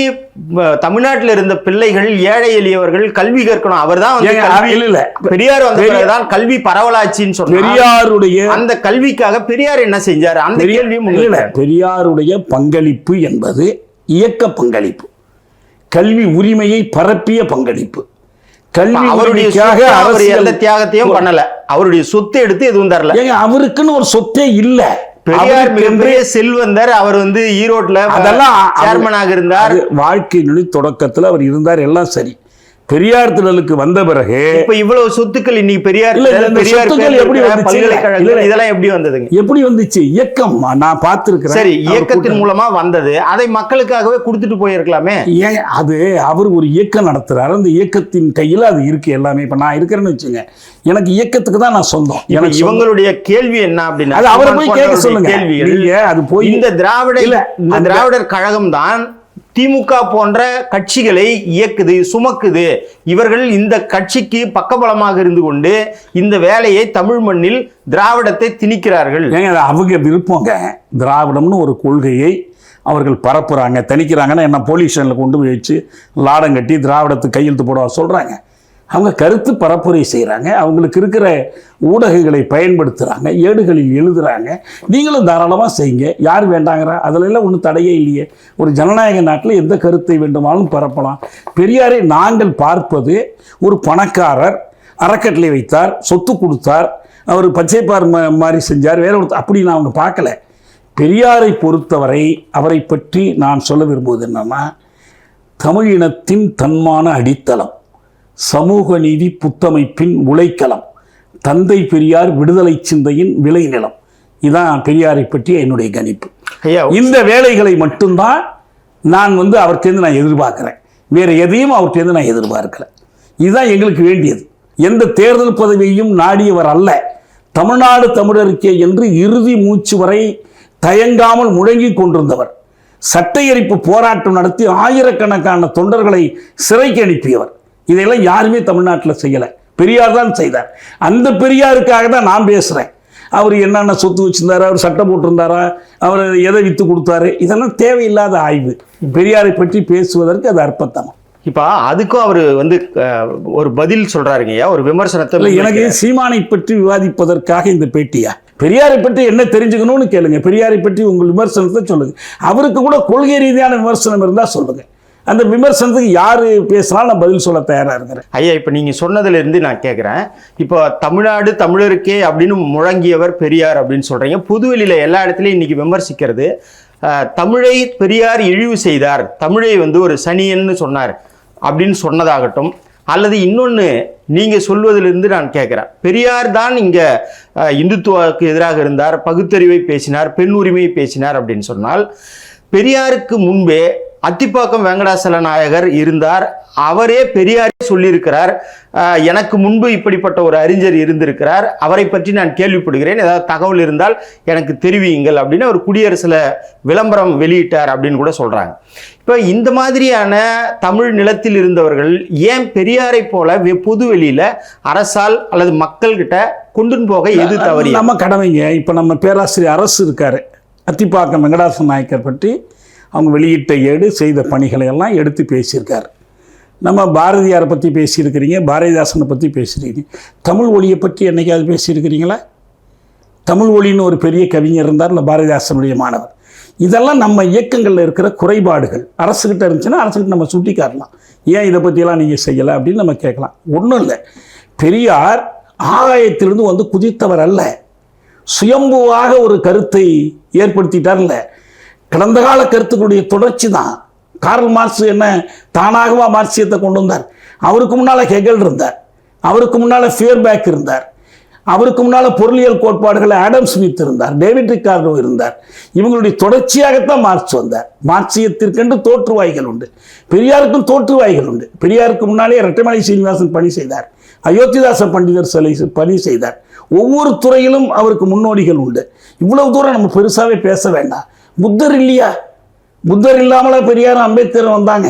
தமிழ்நாட்டில் இருந்த பிள்ளைகள் ஏழை எளியவர்கள் கல்வி கற்கணும். அவர் தான் பெரியார் வந்ததான் கல்வி பரவலாச்சின்னு சொன்னார். பெரியாருடைய அந்த கல்விக்காக பெரியார் என்ன செஞ்சார்? அந்த கேள்வி பெரியாருடைய பங்களிப்பு என்பது இயக்க பங்களிப்பு, கல்வி உரிமையை பரப்பிய பங்களிப்பு. அவருடைய தியாகத்தையும் பண்ணல, அவருடைய சொத்தை எடுத்து எதுவும் தரல. அவருக்குன்னு ஒரு சொத்தே இல்ல. பெரியார் மிகப்பெரிய செல்வந்தர். அவர் ஈரோட்ல அதெல்லாம் சேர்மனாக இருந்தார். வாழ்க்கையினுடைய தொடக்கத்துல அவர் இருந்தார், எல்லாம் சரி. பெரியார் திடலுக்கு வந்த பிறகு இப்ப இவ்வளவு சொத்துக்கள் இன்னைக்கு பெரியார் இதெல்லாம் எப்படி வந்ததுங்க? எப்படி வந்துச்சு? இயக்கம் நான் பார்த்திருக்கிறேன். சரி, இயக்கத்தின் மூலமா வந்தது, அதை மக்களுக்காகவே கொடுத்துட்டு போயிருக்கலாமே. ஏன் அது அவர் ஒரு இயக்கம் நடத்துறாரு, அந்த இயக்கத்தின் கையில அது இருக்கு எல்லாமே. இப்ப நான் இருக்கிறேன்னு வச்சுங்க, எனக்கு இயக்கத்துக்கு தான் நான் சொந்தம். எனக்கு இவங்களுடைய கேள்வி என்ன அப்படின்னா, அவரை போய் கேட்க சொல்லுங்க. கேள்வி அது போய் இந்த திராவிடர் கழகம் தான் திமுக போன்ற கட்சிகளை இயக்குது, சுமக்குது. இவர்கள் இந்த கட்சிக்கு பக்கபலமாக இருந்து கொண்டு இந்த வேலையை தமிழ் மண்ணில் திராவிடத்தை திணிக்கிறார்கள். ஏங்க அவங்க விருப்பங்க. திராவிடம்னு ஒரு கொள்கையை அவர்கள் பரப்புறாங்க, திணிக்கிறாங்கன்னா என்ன போலீஸ் ஸ்டேஷனில் கொண்டு போய் வச்சு லாடம் கட்டி திராவிடத்துக்கு கையெழுத்து போட சொல்கிறாங்க. அவங்க கருத்து பரப்புரை செய்கிறாங்க, அவங்களுக்கு இருக்கிற ஊடகங்களை பயன்படுத்துகிறாங்க, ஏடுகளில் எழுதுகிறாங்க. நீங்களும் தாராளமாக செய்யுங்க, யார் வேண்டாங்கிறா? அதிலெல்லாம் ஒன்றும் தடையே இல்லையே. ஒரு ஜனநாயக நாட்டில் எந்த கருத்தை வேண்டுமானாலும் பரப்பலாம். பெரியாரை நாங்கள் பார்ப்பது ஒரு பணக்காரர் அறக்கட்டளை வைத்தார், சொத்து கொடுத்தார், அவர் பச்சைப்பார் மாதிரி செஞ்சார், வேற ஒரு அப்படி நான் அவங்க பார்க்கல. பெரியாரை பொறுத்தவரை அவரை பற்றி நான் சொல்ல விரும்புவது என்னன்னா, தமிழ் இனத்தின் தன்மான அடித்தளம், சமூக நீதி புத்தமைப்பின் உழைக்களம், தந்தை பெரியார் விடுதலை சிந்தையின் விளைநிலம். இதான் பெரியாரை பற்றிய என்னுடைய கணிப்பு. இந்த வேலைகளை மட்டும்தான் நான் அவர்கிட்ட நான் எதிர்பார்க்கிறேன். வேறு எதையும் அவர்கிட்ட நான் எதிர்பார்க்கல. இதுதான் எங்களுக்கு வேண்டியது. எந்த தேர்தல் பதவியையும் நாடியவர் அல்ல. தமிழ்நாடு தமிழருக்கே என்று இறுதி மூச்சு வரை தயங்காமல் முழங்கி கொண்டிருந்தவர். சட்டை எரிப்பு போராட்டம் நடத்தி ஆயிரக்கணக்கான தொண்டர்களை சிறைக்கு அனுப்பியவர். இதையெல்லாம் யாருமே தமிழ்நாட்டில் செய்யலை, பெரியார் தான் செய்தார். அந்த பெரியாருக்காக தான் நான் பேசுகிறேன். அவர் என்னென்ன சொத்து வச்சிருந்தாரா, அவர் சட்டம் போட்டிருந்தாரா, அவர் எதை விற்று கொடுத்தாரு, இதெல்லாம் தேவையில்லாத ஆய்வு. பெரியாரை பற்றி பேசுவதற்கு அது அற்பத்தனம். இப்போ அதுக்கும் அவர் ஒரு பதில் சொல்றாருங்கய்யா, ஒரு விமர்சனத்தை. எனக்கு சீமானை பற்றி விவாதிப்பதற்காக இந்த பேட்டியா? பெரியாரை பற்றி என்ன தெரிஞ்சுக்கணும்னு கேளுங்க, பெரியாரை பற்றி உங்கள் விமர்சனத்தை சொல்லுங்க. அவருக்கு கூட கொள்கை ரீதியான விமர்சனம் இருந்தால் சொல்லுங்க. அந்த விமர்சனத்துக்கு யார் பேசினாலும் நான் பதில் சொல்ல தயாராக இருக்கிறேன். ஐயா, இப்போ நீங்கள் சொன்னதுலேருந்து நான் கேட்குறேன், இப்போ தமிழ்நாடு தமிழருக்கே அப்படின்னு முழங்கியவர் பெரியார் அப்படின்னு சொல்கிறீங்க. புதுவெளியில் எல்லா இடத்துலையும் இன்றைக்கி விமர்சிக்கிறது, தமிழை பெரியார் இழிவு செய்தார், தமிழை ஒரு சனியன்னு சொன்னார் அப்படின்னு சொன்னதாகட்டும், அல்லது இன்னொன்று நீங்கள் சொல்வதிலிருந்து நான் கேட்குறேன், பெரியார் தான் இங்கே இந்துத்துவாவுக்கு எதிராக இருந்தார், பகுத்தறிவை பேசினார், பெண் உரிமையை பேசினார் அப்படின்னு சொன்னால், பெரியாருக்கு முன்பே அத்திப்பாக்கம் வெங்கடாசல நாயகர் இருந்தார். அவரே பெரியாரே சொல்லியிருக்கிறார், எனக்கு முன்பு இப்படிப்பட்ட ஒரு அறிஞர் இருந்திருக்கிறார், அவரை பற்றி நான் கேள்விப்படுகிறேன், ஏதாவது தகவல் இருந்தால் எனக்கு தெரிவியுங்கள் அப்படின்னு அவர் குடியரசில் விளம்பரம் வெளியிட்டார் அப்படின்னு கூட சொல்கிறாங்க. இப்போ இந்த மாதிரியான தமிழ் நிலத்தில் இருந்தவர்கள் ஏன் பெரியாரை போல பொது வெளியில் அரசால் அல்லது மக்கள்கிட்ட கொண்டு போக எது தவறி? நம்ம கடமைங்க. இப்போ நம்ம பேராசிரியர் அரசு இருக்காரு, அத்திப்பாக்கம் வெங்கடாசல நாயக்கர் பற்றி அவங்க வெளியிட்ட ஏடு செய்த பணிகளை எல்லாம் எடுத்து பேசியிருக்கார். நம்ம பாரதியாரை பற்றி பேசியிருக்கிறீங்க, பாரதிதாசனை பற்றி பேசியிருக்கீங்க. தமிழ் ஒளியை பற்றி என்னைக்காவது பேசியிருக்கிறீங்களா? தமிழ் ஒளின்னு ஒரு பெரிய கவிஞர் இருந்தார், இல்லை பாரதிதாசனுடைய மாணவர். இதெல்லாம் நம்ம இயக்கங்களில் இருக்கிற குறைபாடுகள். அரசுகிட்ட இருந்துச்சுன்னா அரசுகிட்ட நம்ம சுட்டி காட்டலாம், ஏன் இதை பற்றியெல்லாம் நீங்கள் செய்யலை அப்படின்னு நம்ம கேட்கலாம். ஒன்றும் இல்லை, பெரியார் ஆகாயத்திலிருந்து குதித்தவர் அல்ல, சுயம்புவாக ஒரு கருத்தை ஏற்படுத்திட்டார். இல்லை, கடந்த கால கருத்துக்களுடைய தொடர்ச்சி தான். கார்ல் மார்க்ஸ் என்ன தானாகவா மார்க்சியத்தை கொண்டு வந்தார்? அவருக்கு முன்னால் ஹெகல் இருந்தார், அவருக்கு முன்னால் ஃபியர்பேக் இருந்தார், அவருக்கு முன்னால் பொருளியல் கோட்பாடுகளை ஆடம் ஸ்மித் இருந்தார், டேவிட் ரிக்கார்டோ இருந்தார். இவங்களுடைய தொடர்ச்சியாகத்தான் மார்க்ஸ் வந்தார். மார்க்சியத்திற்கென்று தோற்றுவாய்கள் உண்டு, பெரியாருக்கும் தோற்றுவாய்கள் உண்டு. பெரியாருக்கு முன்னாலே இரட்டைமலை சீனிவாசன் பணி செய்தார், அயோத்திதாச பண்டிதர் சிலை பணி செய்தார். ஒவ்வொரு துறையிலும் அவருக்கு முன்னோடிகள் உண்டு. இவ்வளவு தூரம் நம்ம பெருசாகவே பேச வேண்டாம். புத்தர் இல்லையா? புத்தர் இல்லாமலா பெரியார் அம்பேத்கர் வந்தாங்க?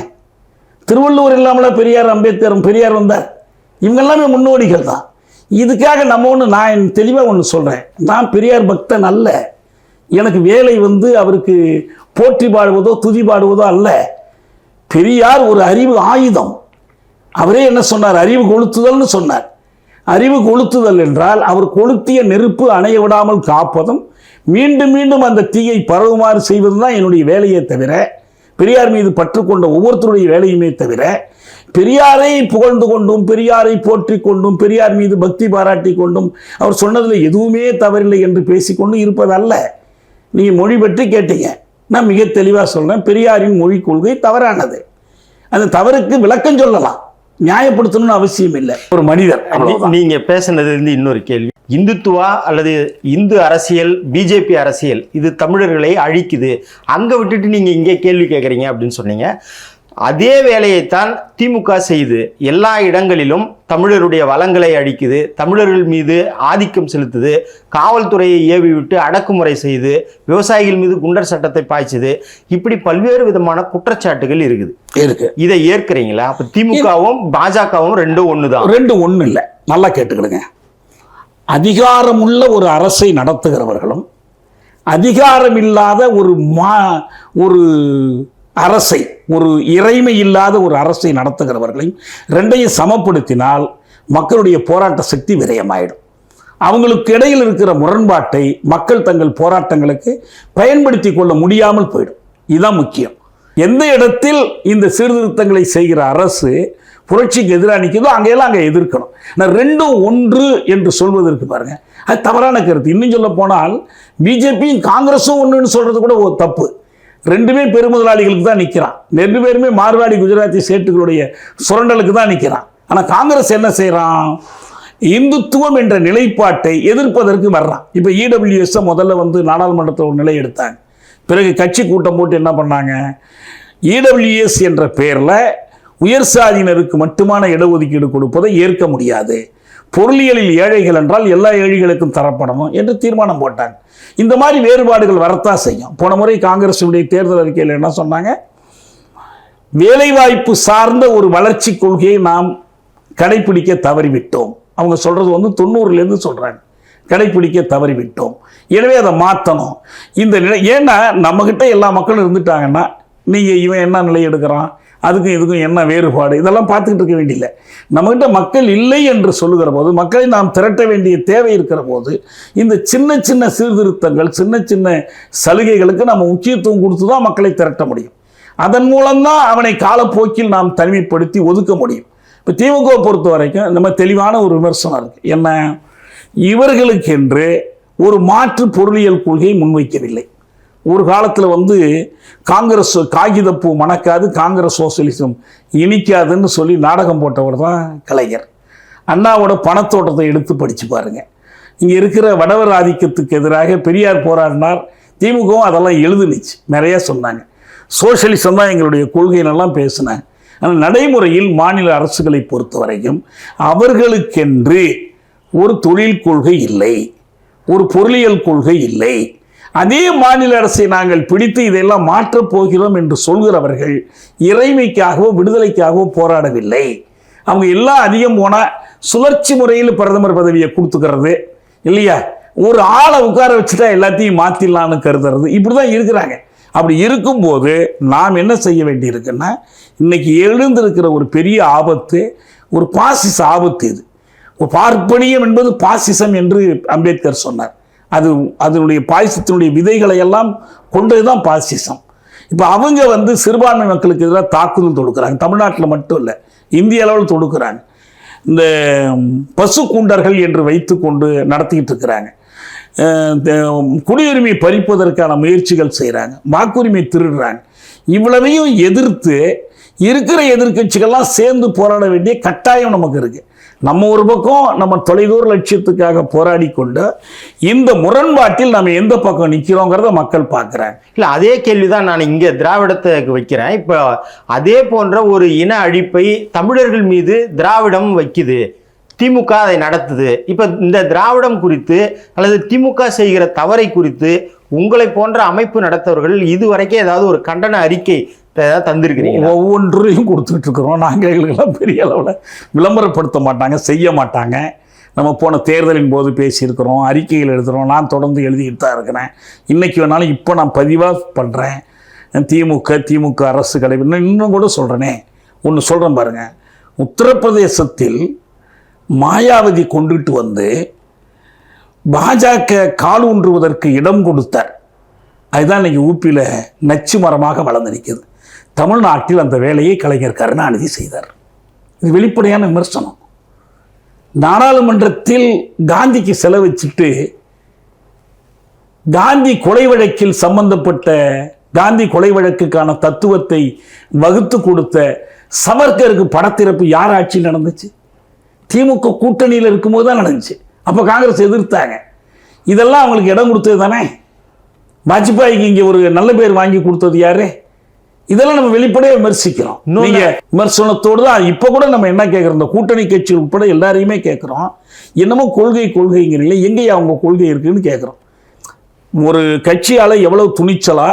திருவள்ளுவர் இல்லாமலா பெரியார் வந்தார்? இவங்க எல்லாமே முன்னோடிகள் தான். இதுக்காக நம்ம நான் தெளிவாக ஒன்று சொல்கிறேன், நான் பெரியார் பக்தன் அல்ல. எனக்கு வேலை அவருக்கு போற்றி பாடுவதோ துதி பாடுவதோ அல்ல. பெரியார் ஒரு அறிவு ஆயுதம். அவரே என்ன சொன்னார்? அறிவு கொளுத்துதல்னு சொன்னார். அறிவு கொளுத்துதல் என்றால் அவர் கொளுத்திய நெருப்பு அணைய விடாமல் காப்பதும் மீண்டும் மீண்டும் அந்த தீயை பரவுமாறு செய்வது தான் என்னுடைய வேலையே தவிர, பெரியார் மீது பற்றுக்கொண்ட ஒவ்வொருத்தருடைய வேலையுமே தவிர, பெரியாரை புகழ்ந்து கொண்டும் பெரியாரை போற்றி கொண்டும் பெரியார் மீது பக்தி பாராட்டி கொண்டும் அவர் சொன்னதில் எதுவுமே தவறில்லை என்று பேசிக்கொண்டு இருப்பதல்ல. நீங்கள் மொழி பற்றி கேட்டீங்க, நான் மிக தெளிவாக சொல்கிறேன், பெரியாரின் மொழி கொள்கை தவறானது. அந்த தவறுக்கு விளக்கம் சொல்லலாம், நியாயப்படுத்தணும்னு அவசியம் இல்லை. ஒரு மனிதர். நீங்க பேசுனது இன்னொரு கேள்வி, இந்துத்துவா அல்லது இந்து அரசியல், பிஜேபி அரசியல் இது தமிழர்களை அழிக்குது, அங்கே விட்டுட்டு நீங்கள் இங்கே கேள்வி கேட்குறீங்க அப்படின்னு சொன்னீங்க. அதே வேலையைத்தான் திமுக செய்து எல்லா இடங்களிலும் தமிழருடைய வளங்களை அழிக்குது, தமிழர்கள் மீது ஆதிக்கம் செலுத்துது, காவல்துறையை ஏவி விட்டு அடக்குமுறை செய்து விவசாயிகள் மீது குண்டர் சட்டத்தை பாய்ச்சுது. இப்படி பல்வேறு விதமான குற்றச்சாட்டுகள் இருக்கு. இதை ஏற்கிறீங்களா? அப்ப திமுகவும் பாஜகவும் ரெண்டும் ஒண்ணுதான்? ரெண்டும் ஒண்ணு இல்லை. நல்லா கேட்டுக்கிடுங்க. அதிகாரமுள்ள ஒரு அரசை நடத்துகிறவர்களும் அதிகாரம் இல்லாத ஒரு அரசை, ஒரு இறைமை இல்லாத ஒரு அரசை நடத்துகிறவர்களையும் ரெண்டையும் சமப்படுத்தினால் மக்களுடைய போராட்ட சக்தி விரயமாயிடும். அவங்களுக்கு இடையில் இருக்கிற முரண்பாட்டை மக்கள் தங்கள் போராட்டங்களுக்கு பயன்படுத்தி கொள்ள முடியாமல் போயிடும். இதுதான் முக்கியம். எந்த இடத்தில் இந்த சீர்திருத்தங்களை செய்கிற அரசு புரட்சிக்கு எதிராக நிற்குதோ அங்கெல்லாம் அங்கே எதிர்க்கணும். நான் ரெண்டும் ஒன்று என்று சொல்வதற்கு பாருங்க, அது தவறான கருத்து. இன்னும் சொல்ல போனால் பிஜேபியும் காங்கிரஸும் ஒன்றுன்னு சொல்றது கூட ஒரு தப்பு. ரெண்டுமே பெருமுதலாளிகளுக்கு தான் நிற்கிறான். ரெண்டு பேருமே மார்வாடி குஜராத்தி சேட்டுகளுடைய சுரண்டலுக்கு தான் நிற்கிறான். ஆனால் காங்கிரஸ் என்ன செய்கிறான்? இந்துத்துவம் என்ற நிலைப்பாட்டை எதிர்ப்பதற்கு வர்றான். இப்போ இடபிள்யூஎஸ் முதல்ல நாடாளுமன்றத்தில் ஒரு நிலை எடுத்தாங்க. பிறகு கட்சி கூட்டம் போட்டு என்ன பண்ணாங்க? இடபிள்யூஎஸ் என்ற பெயரில் உயர் சாதியினருக்கு மட்டுமான இடஒதுக்கீடு கொடுப்பதை ஏற்க முடியாது, பொருளியலில் ஏழைகள் என்றால் எல்லா ஏழைகளுக்கும் தரப்படணும் என்று தீர்மானம் போட்டாங்க. இந்த மாதிரி வேறுபாடுகள் வரத்தான் செய்யும். போன முறை காங்கிரஸுடைய தேர்தல் அறிக்கையில் என்ன சொன்னாங்க? வேலைவாய்ப்பு சார்ந்த ஒரு வளர்ச்சி கொள்கையை நாம் கடைபிடிக்க தவறிவிட்டோம். அவங்க சொல்றது 90லேருந்து சொல்றாங்க, கடைபிடிக்க தவறிவிட்டோம். எனவே அதை மாற்றணும். இந்த நிலை ஏன்னா நம்மகிட்ட எல்லா மக்களும் இருந்துட்டாங்கன்னா நீங்க இவன் என்ன நிலை எடுக்கிறான், அதுக்கும் இதுக்கும் என்ன வேறுபாடு, இதெல்லாம் பார்த்துக்கிட்டு இருக்க வேண்டியில்லை. நம்மகிட்ட மக்கள் இல்லை என்று சொல்லுகிற போது, மக்களை நாம் திரட்ட வேண்டிய தேவை இருக்கிற போது, இந்த சின்ன சின்ன சீர்திருத்தங்கள், சின்ன சின்ன சலுகைகளுக்கு நம்ம முக்கியத்துவம் கொடுத்து தான் மக்களை திரட்ட முடியும். அதன் மூலம்தான் அவனை காலப்போக்கில் நாம் தனிமைப்படுத்தி ஒதுக்க முடியும். இப்போ திமுக பொறுத்த வரைக்கும் நம்ம தெளிவான ஒரு விமர்சனம் இருக்கு. என்ன? இவர்களுக்கென்று ஒரு மாற்று பொருளியல் கொள்கையை முன்வைக்கவில்லை. ஒரு காலத்தில் காங்கிரஸ் காகிதப்பூ மணக்காது, காங்கிரஸ் சோசியலிசம் இனிக்காதுன்னு சொல்லி நாடகம் போட்டவர் தான் கலைஞர். அண்ணாவோட பணத்தோட்டத்தை எடுத்து படித்து பாருங்க. இங்கே இருக்கிற வடவர் ஆதிக்கத்துக்கு எதிராக பெரியார் போராடினார். திமுகவும் அதெல்லாம் எழுதுனுச்சு, நிறைய சொன்னாங்க. சோசியலிசம் தான் எங்களுடைய கொள்கையினெல்லாம் பேசினாங்க. ஆனால் நடைமுறையில் மாநில அரசுகளை பொறுத்த வரைக்கும் அவர்களுக்கென்று ஒரு தொழில் கொள்கை இல்லை, ஒரு பொருளியல் கொள்கை இல்லை. அதே மாநில அரசை நாங்கள் பிடித்து இதெல்லாம் மாற்றப் போகிறோம் என்று சொல்கிறவர்கள் இறைமைக்காகவோ விடுதலைக்காகவோ போராடவில்லை. அவங்க எல்லாம் அதிகம் போனால் சுழற்சி முறையில் பிரதமர் பதவியை கொடுத்துக்கிறது இல்லையா, ஒரு ஆளை உட்கார வச்சுட்டா எல்லாத்தையும் மாற்றிடலான்னு கருதுறது, இப்படி தான் இருக்கிறாங்க. அப்படி இருக்கும்போது நாம் என்ன செய்ய வேண்டியிருக்குன்னா, இன்னைக்கு எழுந்திருக்கிற ஒரு பெரிய ஆபத்து ஒரு பாசிச ஆபத்து. இது ஒரு பார்ப்பனியம் என்பது பாசிசம் என்று அம்பேத்கர் சொன்னார். அதனுடைய பாசிசத்தினுடைய விதைகளை எல்லாம் கொண்டது தான் பாசிசம். இப்போ அவங்க சிறுபான்மை மக்களுக்கு எதிராக தாக்குதல் தொடுக்கிறாங்க. தமிழ்நாட்டில் மட்டும் இல்லை, இந்திய அளவில் தொடுக்கிறாங்க. இந்த பசு கூண்டர்கள் என்று வைத்து கொண்டு நடத்திக்கிட்டு இருக்கிறாங்க. குடியுரிமை பறிப்பதற்கான முயற்சிகள் செய்கிறாங்க, வாக்குரிமை திருடுறாங்க. இவ்வளவையும் எதிர்த்து இருக்கிற எதிர்கட்சிகள்லாம் சேர்ந்து போராட வேண்டிய கட்டாயம் நமக்கு இருக்கு. நம்ம ஒரு பக்கம் நம்ம தொலைதூர லட்சியத்துக்காக போராடி கொண்டு இந்த முரண்பாட்டில் நம்ம எந்த பக்கம் நிற்கிறோங்கிறத மக்கள் பார்க்குறாங்க. இல்லை, அதே கேள்விதான் நான் இங்கே திராவிடத்தை வைக்கிறேன். இப்போ அதே போன்ற ஒரு இன அழிப்பை தமிழர்கள் மீது திராவிடம் வைக்குது, திமுக அதை நடத்துது. இப்போ இந்த திராவிடம் குறித்து அல்லது திமுக செய்கிற தவறை குறித்து உங்களை போன்ற அமைப்பு நடத்தவர்கள் இதுவரைக்கும் ஏதாவது ஒரு கண்டன அறிக்கை தந்திருக்கிறீங்க? ஒவ்வொன்றையும் கொடுத்துட்டு இருக்கிறோம். நாங்கள் எங்களுக்கெல்லாம் பெரிய அளவில் விளம்பரப்படுத்த மாட்டாங்க, செய்ய மாட்டாங்க. நம்ம போன தேர்தலின் போது பேசியிருக்கிறோம், அறிக்கைகள் எழுதுகிறோம். நான் தொடர்ந்து எழுதிக்கிட்டு தான் இருக்கிறேன். இன்றைக்கி வேணாலும் இப்போ நான் பதிவாக பண்ணுறேன். திமுக அரசு கடைபிடிக்கணும். இன்னும் கூட சொல்கிறேனே, ஒன்று சொல்கிறேன் பாருங்கள். உத்தரப்பிரதேசத்தில் மாயாவதி கொண்டுட்டு பாஜக கால் ஊன்றுவதற்கு இடம் கொடுத்தார். அதுதான் இன்னைக்கு ஊப்பியில் நச்சு மரமாக வளர்ந்து நிற்குது. தமிழ்நாட்டில் அந்த வேலையை கலைஞர் கருணாநிதி செய்தார். இது வெளிப்படையான விமர்சனம். நாடாளுமன்றத்தில் காந்திக்கு செலவச்சிட்டு காந்தி கொலை வழக்கில் சம்பந்தப்பட்ட காந்தி கொலை வழக்குக்கான தத்துவத்தை வகுத்து கொடுத்த சவர்கருக்கு படத்திறப்பு யார் ஆட்சியில் நடந்துச்சு? திமுக கூட்டணியில் இருக்கும்போது தான் நடந்துச்சு. அப்போ காங்கிரஸ் எதிர்த்தாங்க. இதெல்லாம் அவங்களுக்கு இடம் கொடுத்தது தானே. வாஜ்பாய்க்கு இங்கே ஒரு நல்ல பேர் வாங்கி கொடுத்தது யாரு? இதெல்லாம் நம்ம வெளிப்படையாக விமர்சிக்கிறோம். நீங்க விமர்சனத்தோடு தான் இப்ப கூட நம்ம என்ன கேட்கிறோம், இந்த கூட்டணி கட்சிகள் உட்பட எல்லாரையுமே கேட்கிறோம், என்னமோ கொள்கைங்கிறீங்களே, எங்கேயா அவங்க கொள்கை இருக்குன்னு கேட்கிறோம். ஒரு கட்சியால எவ்வளவு துணிச்சலா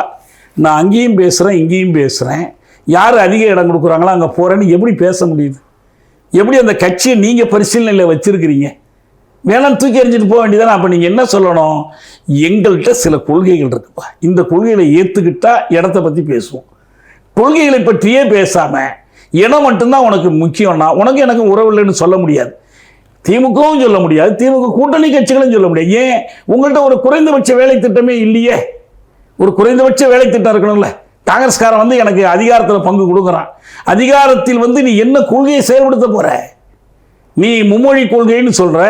நான் அங்கேயும் பேசுறேன் இங்கேயும் பேசுறேன், யார் அதிக இடம் கொடுக்குறாங்களோ அங்கே போறேன்னு எப்படி பேச முடியுது? எப்படி அந்த கட்சியை நீங்க பரிசீலனையில் வச்சிருக்கிறீங்க? வேணாம் தூக்கி எறிஞ்சிட்டு போக வேண்டியதானே. அப்போ நீங்கள் என்ன சொல்லணும், எங்கள்கிட்ட சில கொள்கைகள் இருக்குப்பா, இந்த கொள்கைகளை ஏற்றுக்கிட்டா இடத்த பற்றி பேசுவோம். கொள்கைகளை பற்றியே பேசாமல் இடம் மட்டும்தான் உனக்கு முக்கியம்னா உனக்கு எனக்கு உறவு இல்லைன்னு சொல்ல முடியாது. திமுகவும் சொல்ல முடியாது, திமுக கூட்டணி கட்சிகளும் சொல்ல முடியாது. ஏன் உங்கள்கிட்ட ஒரு குறைந்தபட்ச வேலை திட்டமே இல்லையே? ஒரு குறைந்தபட்ச வேலை திட்டம் இருக்கணும்ல. காங்கிரஸ்காரன் வந்து எனக்கு அதிகாரத்தில் பங்கு கொடுக்குறான், அதிகாரத்தில் வந்து நீ என்ன கொள்கையை செயல்படுத்த போற? நீ மும்மொழி கொள்கைன்னு சொல்ற,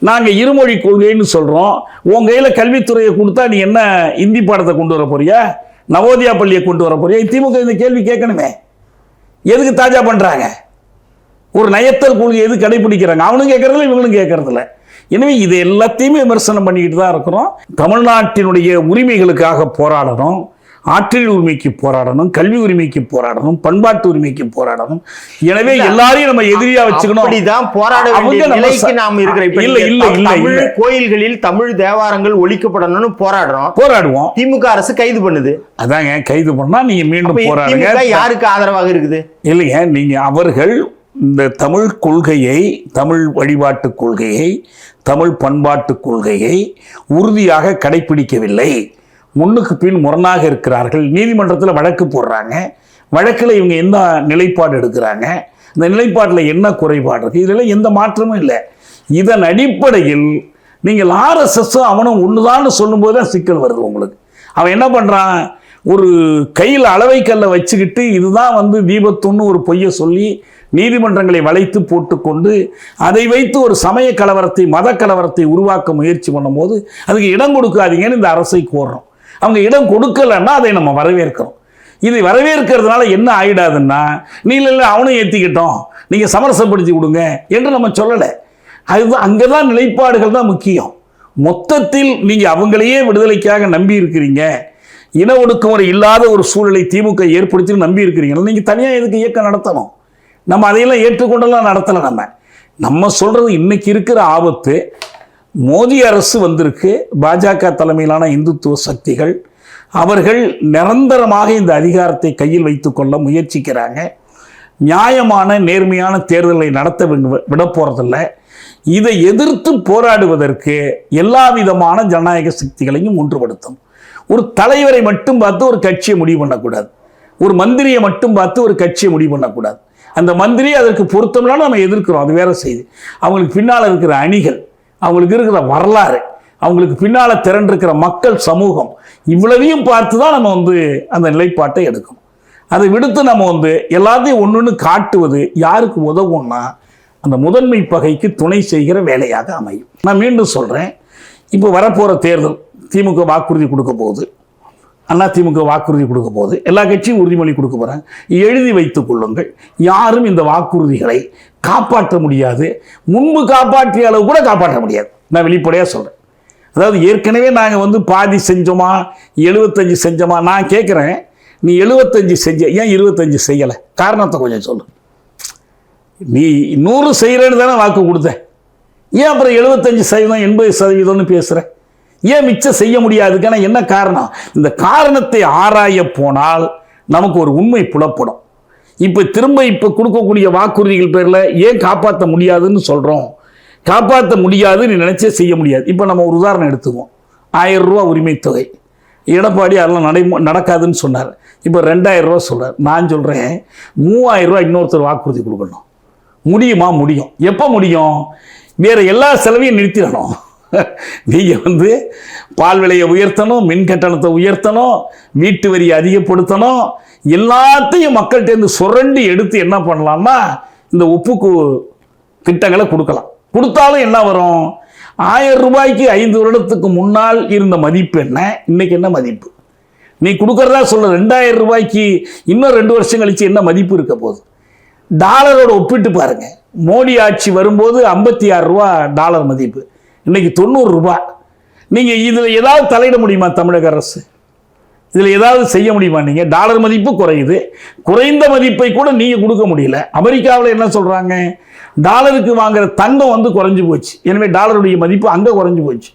நாங்கள் இருமொழி கொள்கைன்னு சொல்கிறோம். உன் கையில் கல்வித்துறையை கொடுத்தா நீ என்ன இந்தி பாடத்தை கொண்டு வர போறியா, நவோதயா பள்ளியை கொண்டு வர போறியா? திமுக இந்த கேள்வி கேட்கணுமே. எதுக்கு தாஜா பண்ணுறாங்க? ஒரு நயத்தல் கொள்கை எது கடைபிடிக்கிறாங்க? அவனும் கேட்கறதில்ல, இவங்களும் கேட்கறதில்ல. எனவே இது எல்லாத்தையுமே விமர்சனம் பண்ணிக்கிட்டு தான் இருக்கிறோம். தமிழ்நாட்டினுடைய உரிமைகளுக்காக போராடணும், ஆற்றல் உரிமைக்கு போராடணும், கல்வி உரிமைக்கு போராடணும், பண்பாட்டு உரிமைக்கு போராடணும். எனவே எல்லாரையும் நம்ம எதிரியா வச்சுக்கணும். அப்படிதான் போராட வேண்டிய நிலைக்கு நாம இருக்கிறோம். இல்ல இல்ல இல்ல, கோயில்களில் தமிழ் தேவாரங்கள் ஒழிக்கப்படணும்னு போராடுவோம். திமுக அரசு கைது பண்ணுது. அதாங்க, கைது பண்ணா நீங்க மீண்டும் போராடுங்க. யாருக்கு ஆதரவாக இருக்குது? இல்லைங்க, நீங்க அவர்கள் இந்த தமிழ் கொள்கையை, தமிழ் வழிபாட்டு கொள்கையை, தமிழ் பண்பாட்டு கொள்கையை உறுதியாக கடைபிடிக்கவில்லை, முன்னுக்கு பின் முரணாக இருக்கிறார்கள். நீதிமன்றத்தில் வழக்கு போடுறாங்க, வழக்கில் இவங்க என்ன நிலைப்பாடு எடுக்கிறாங்க, இந்த நிலைப்பாட்டில் என்ன குறைபாடு இருக்குது, இதெல்லாம் எந்த மாற்றமும் இல்லை. இதன் அடிப்படையில் நீங்கள் ஆர்எஸ்எஸும் அவனும் ஒன்றுதான்னு சொல்லும்போது தான் சிக்கல் வருது உங்களுக்கு. அவன் என்ன பண்ணுறான், ஒரு கையில் அளவைக்கல்லை வச்சுக்கிட்டு இதுதான் வந்து தீபத்துன்னு ஒரு பொய்யை சொல்லி நீதிமன்றங்களை வளைத்து போட்டுக்கொண்டு அதை வைத்து ஒரு சமய கலவரத்தை, மத கலவரத்தை உருவாக்க முயற்சி பண்ணும்போது அதுக்கு இடம் கொடுக்காதீங்கன்னு இந்த அரசை கோர்றோம். அவங்க இடம் கொடுக்கலன்னா அதை நம்ம வரவேற்கிறோம். இதை வரவேற்கிறதுனால என்ன ஆகிடாதுன்னா, நீ இல்லை அவனும் ஏற்றிக்கிட்டோம், நீங்கள் சமரசப்படுத்தி கொடுங்க என்று நம்ம சொல்லலை. அதுதான், அங்கே தான் நிலைப்பாடுகள் தான் முக்கியம். மொத்தத்தில் நீங்கள் அவங்களையே விடுதலைக்காக நம்பி இருக்கிறீங்க, இன ஒடுக்குமுறை இல்லாத ஒரு சூழலை திமுக ஏற்படுத்தி நம்பி இருக்கிறீங்க, நீங்கள் தனியாக எதுக்கு இயக்கம் நடத்தணும்? நம்ம அதையெல்லாம் ஏற்றுக்கொண்டெல்லாம் நடத்தலை. நம்ம சொல்கிறது இன்னைக்கு இருக்கிற ஆபத்து, மோடி அரசு வந்திருக்கு, பாஜக தலைமையிலான இந்துத்துவ சக்திகள் அவர்கள் நிரந்தரமாக இந்த அதிகாரத்தை கையில் வைத்துக்கொள்ள முயற்சிக்கிறாங்க. நியாயமான நேர்மையான தேர்தலை நடத்த விட போகிறதில்ல. இதை எதிர்த்து போராடுவதற்கு எல்லா விதமான ஜனநாயக சக்திகளையும் ஒன்றுபடுத்தும். ஒரு தலைவரை மட்டும் பார்த்து ஒரு கட்சியை முடிவு பண்ணக்கூடாது, ஒரு மந்திரியை மட்டும் பார்த்து ஒரு கட்சியை முடிவு பண்ணக்கூடாது. அந்த மந்திரி அதற்கு பொருத்தம்னாலும் நம்ம எதிர்க்கிறோம், அது வேற செய்தி. அவங்களுக்கு பின்னால் இருக்கிற அணிகள், அவங்களுக்கு இருக்கிற வரலாறு, அவங்களுக்கு பின்னால் திரண்டிருக்கிற மக்கள் சமூகம், இவ்வளவையும் பார்த்து தான் நம்ம வந்து அந்த நிலைப்பாட்டை எடுக்கணும். அதை விடுத்து நம்ம வந்து எல்லாத்தையும் ஒன்று காட்டுவது யாருக்கு உதவும்னா அந்த முதன்மை பகைக்கு துணை செய்கிற வேலையாக அமையும். நான் மீண்டும் சொல்கிறேன், இப்போ வரப்போகிற தேர்தல் திமுக வாக்குறுதி கொடுக்க போகுது, அண்ணா திமுக வாக்குறுதி கொடுக்க போகுது, எல்லா கட்சியும் உறுதிமொழி கொடுக்க போகிறாங்க. எழுதி வைத்துக் கொள்ளுங்கள், யாரும் இந்த வாக்குறுதிகளை காப்பாற்ற முடியாது, முன்பு காப்பாற்றிய அளவு கூட காப்பாற்ற முடியாது. நான் வெளிப்படையாக சொல்கிறேன். அதாவது ஏற்கனவே நாங்கள் வந்து பாதி செஞ்சோமா, 75 செஞ்சோமா? நான் கேட்குறேன், நீ 75 செஞ்ச, ஏன் 25 செய்யலை? காரணத்தை கொஞ்சம் சொல்லு. நீ 100 செய்கிறேன்னு தானே வாக்கு கொடுத்தேன், ஏன் அப்புறம் 75%, 80%ன்னு பேசுகிறேன்? ஏன் மிச்சம் செய்ய முடியாதுக்கான என்ன காரணம்? இந்த காரணத்தை ஆராய போனால் நமக்கு ஒரு உண்மை புலப்படும். இப்போ கொடுக்கக்கூடிய வாக்குறுதிகள் பேரில் ஏன் காப்பாற்ற முடியாதுன்னு சொல்கிறோம். காப்பாற்ற முடியாதுன்னு நினைச்சே செய்ய முடியாது. இப்போ நம்ம ஒரு உதாரணம் எடுத்துக்குவோம். 1000 ரூபா உரிமை தொகை, எடப்பாடி அதெல்லாம் நடக்காதுன்னு சொன்னார். இப்போ 2000 ரூபா சொல்கிறார். நான் சொல்கிறேன் 3000 ரூபா இன்னொருத்தர் வாக்குறுதி கொடுக்கணும். முடியுமா? முடியும். எப்போ முடியும்? வேறு எல்லா செலவையும் நிறுத்திடணும். நீங்கள் வந்து பால் விலையை உயர்த்தணும், மின் கட்டணத்தை உயர்த்தணும், வீட்டு வரியை அதிகப்படுத்தணும், எல்லாத்தையும் மக்கள்கிட்ட சுரண்டி எடுத்து என்ன பண்ணலாம்னா இந்த ஒப்புக்கு திட்டங்களை கொடுக்கலாம். கொடுத்தாலும் என்ன வரும்? 1000 ரூபாய்க்கு 5 வருடத்துக்கு முன்னால் இருந்த மதிப்பு என்ன, இன்னைக்கு என்ன மதிப்பு? நீ கொடுக்கறதா சொல்ல 2000 ரூபாய்க்கு இன்னும் 2 வருஷம் கழிச்சு என்ன மதிப்பு இருக்க போகுது? டாலரோட ஒப்பிட்டு பாருங்க. மோடி ஆட்சி வரும்போது 56 ரூபா டாலர் மதிப்பு, இன்னைக்கு 90 ரூபாய். நீங்கள் இதில் ஏதாவது தலையிட முடியுமா தமிழக அரசு? இதில் ஏதாவது செய்ய முடியுமா? நீங்கள் டாலர் மதிப்பு குறையுது, குறைந்த மதிப்பை கூட நீங்கள் கொடுக்க முடியல. அமெரிக்காவில் என்ன சொல்கிறாங்க, டாலருக்கு வாங்குற தங்கம் வந்து குறைஞ்சு போச்சு, எனவே டாலருடைய மதிப்பு அங்கே குறைஞ்சு போச்சு.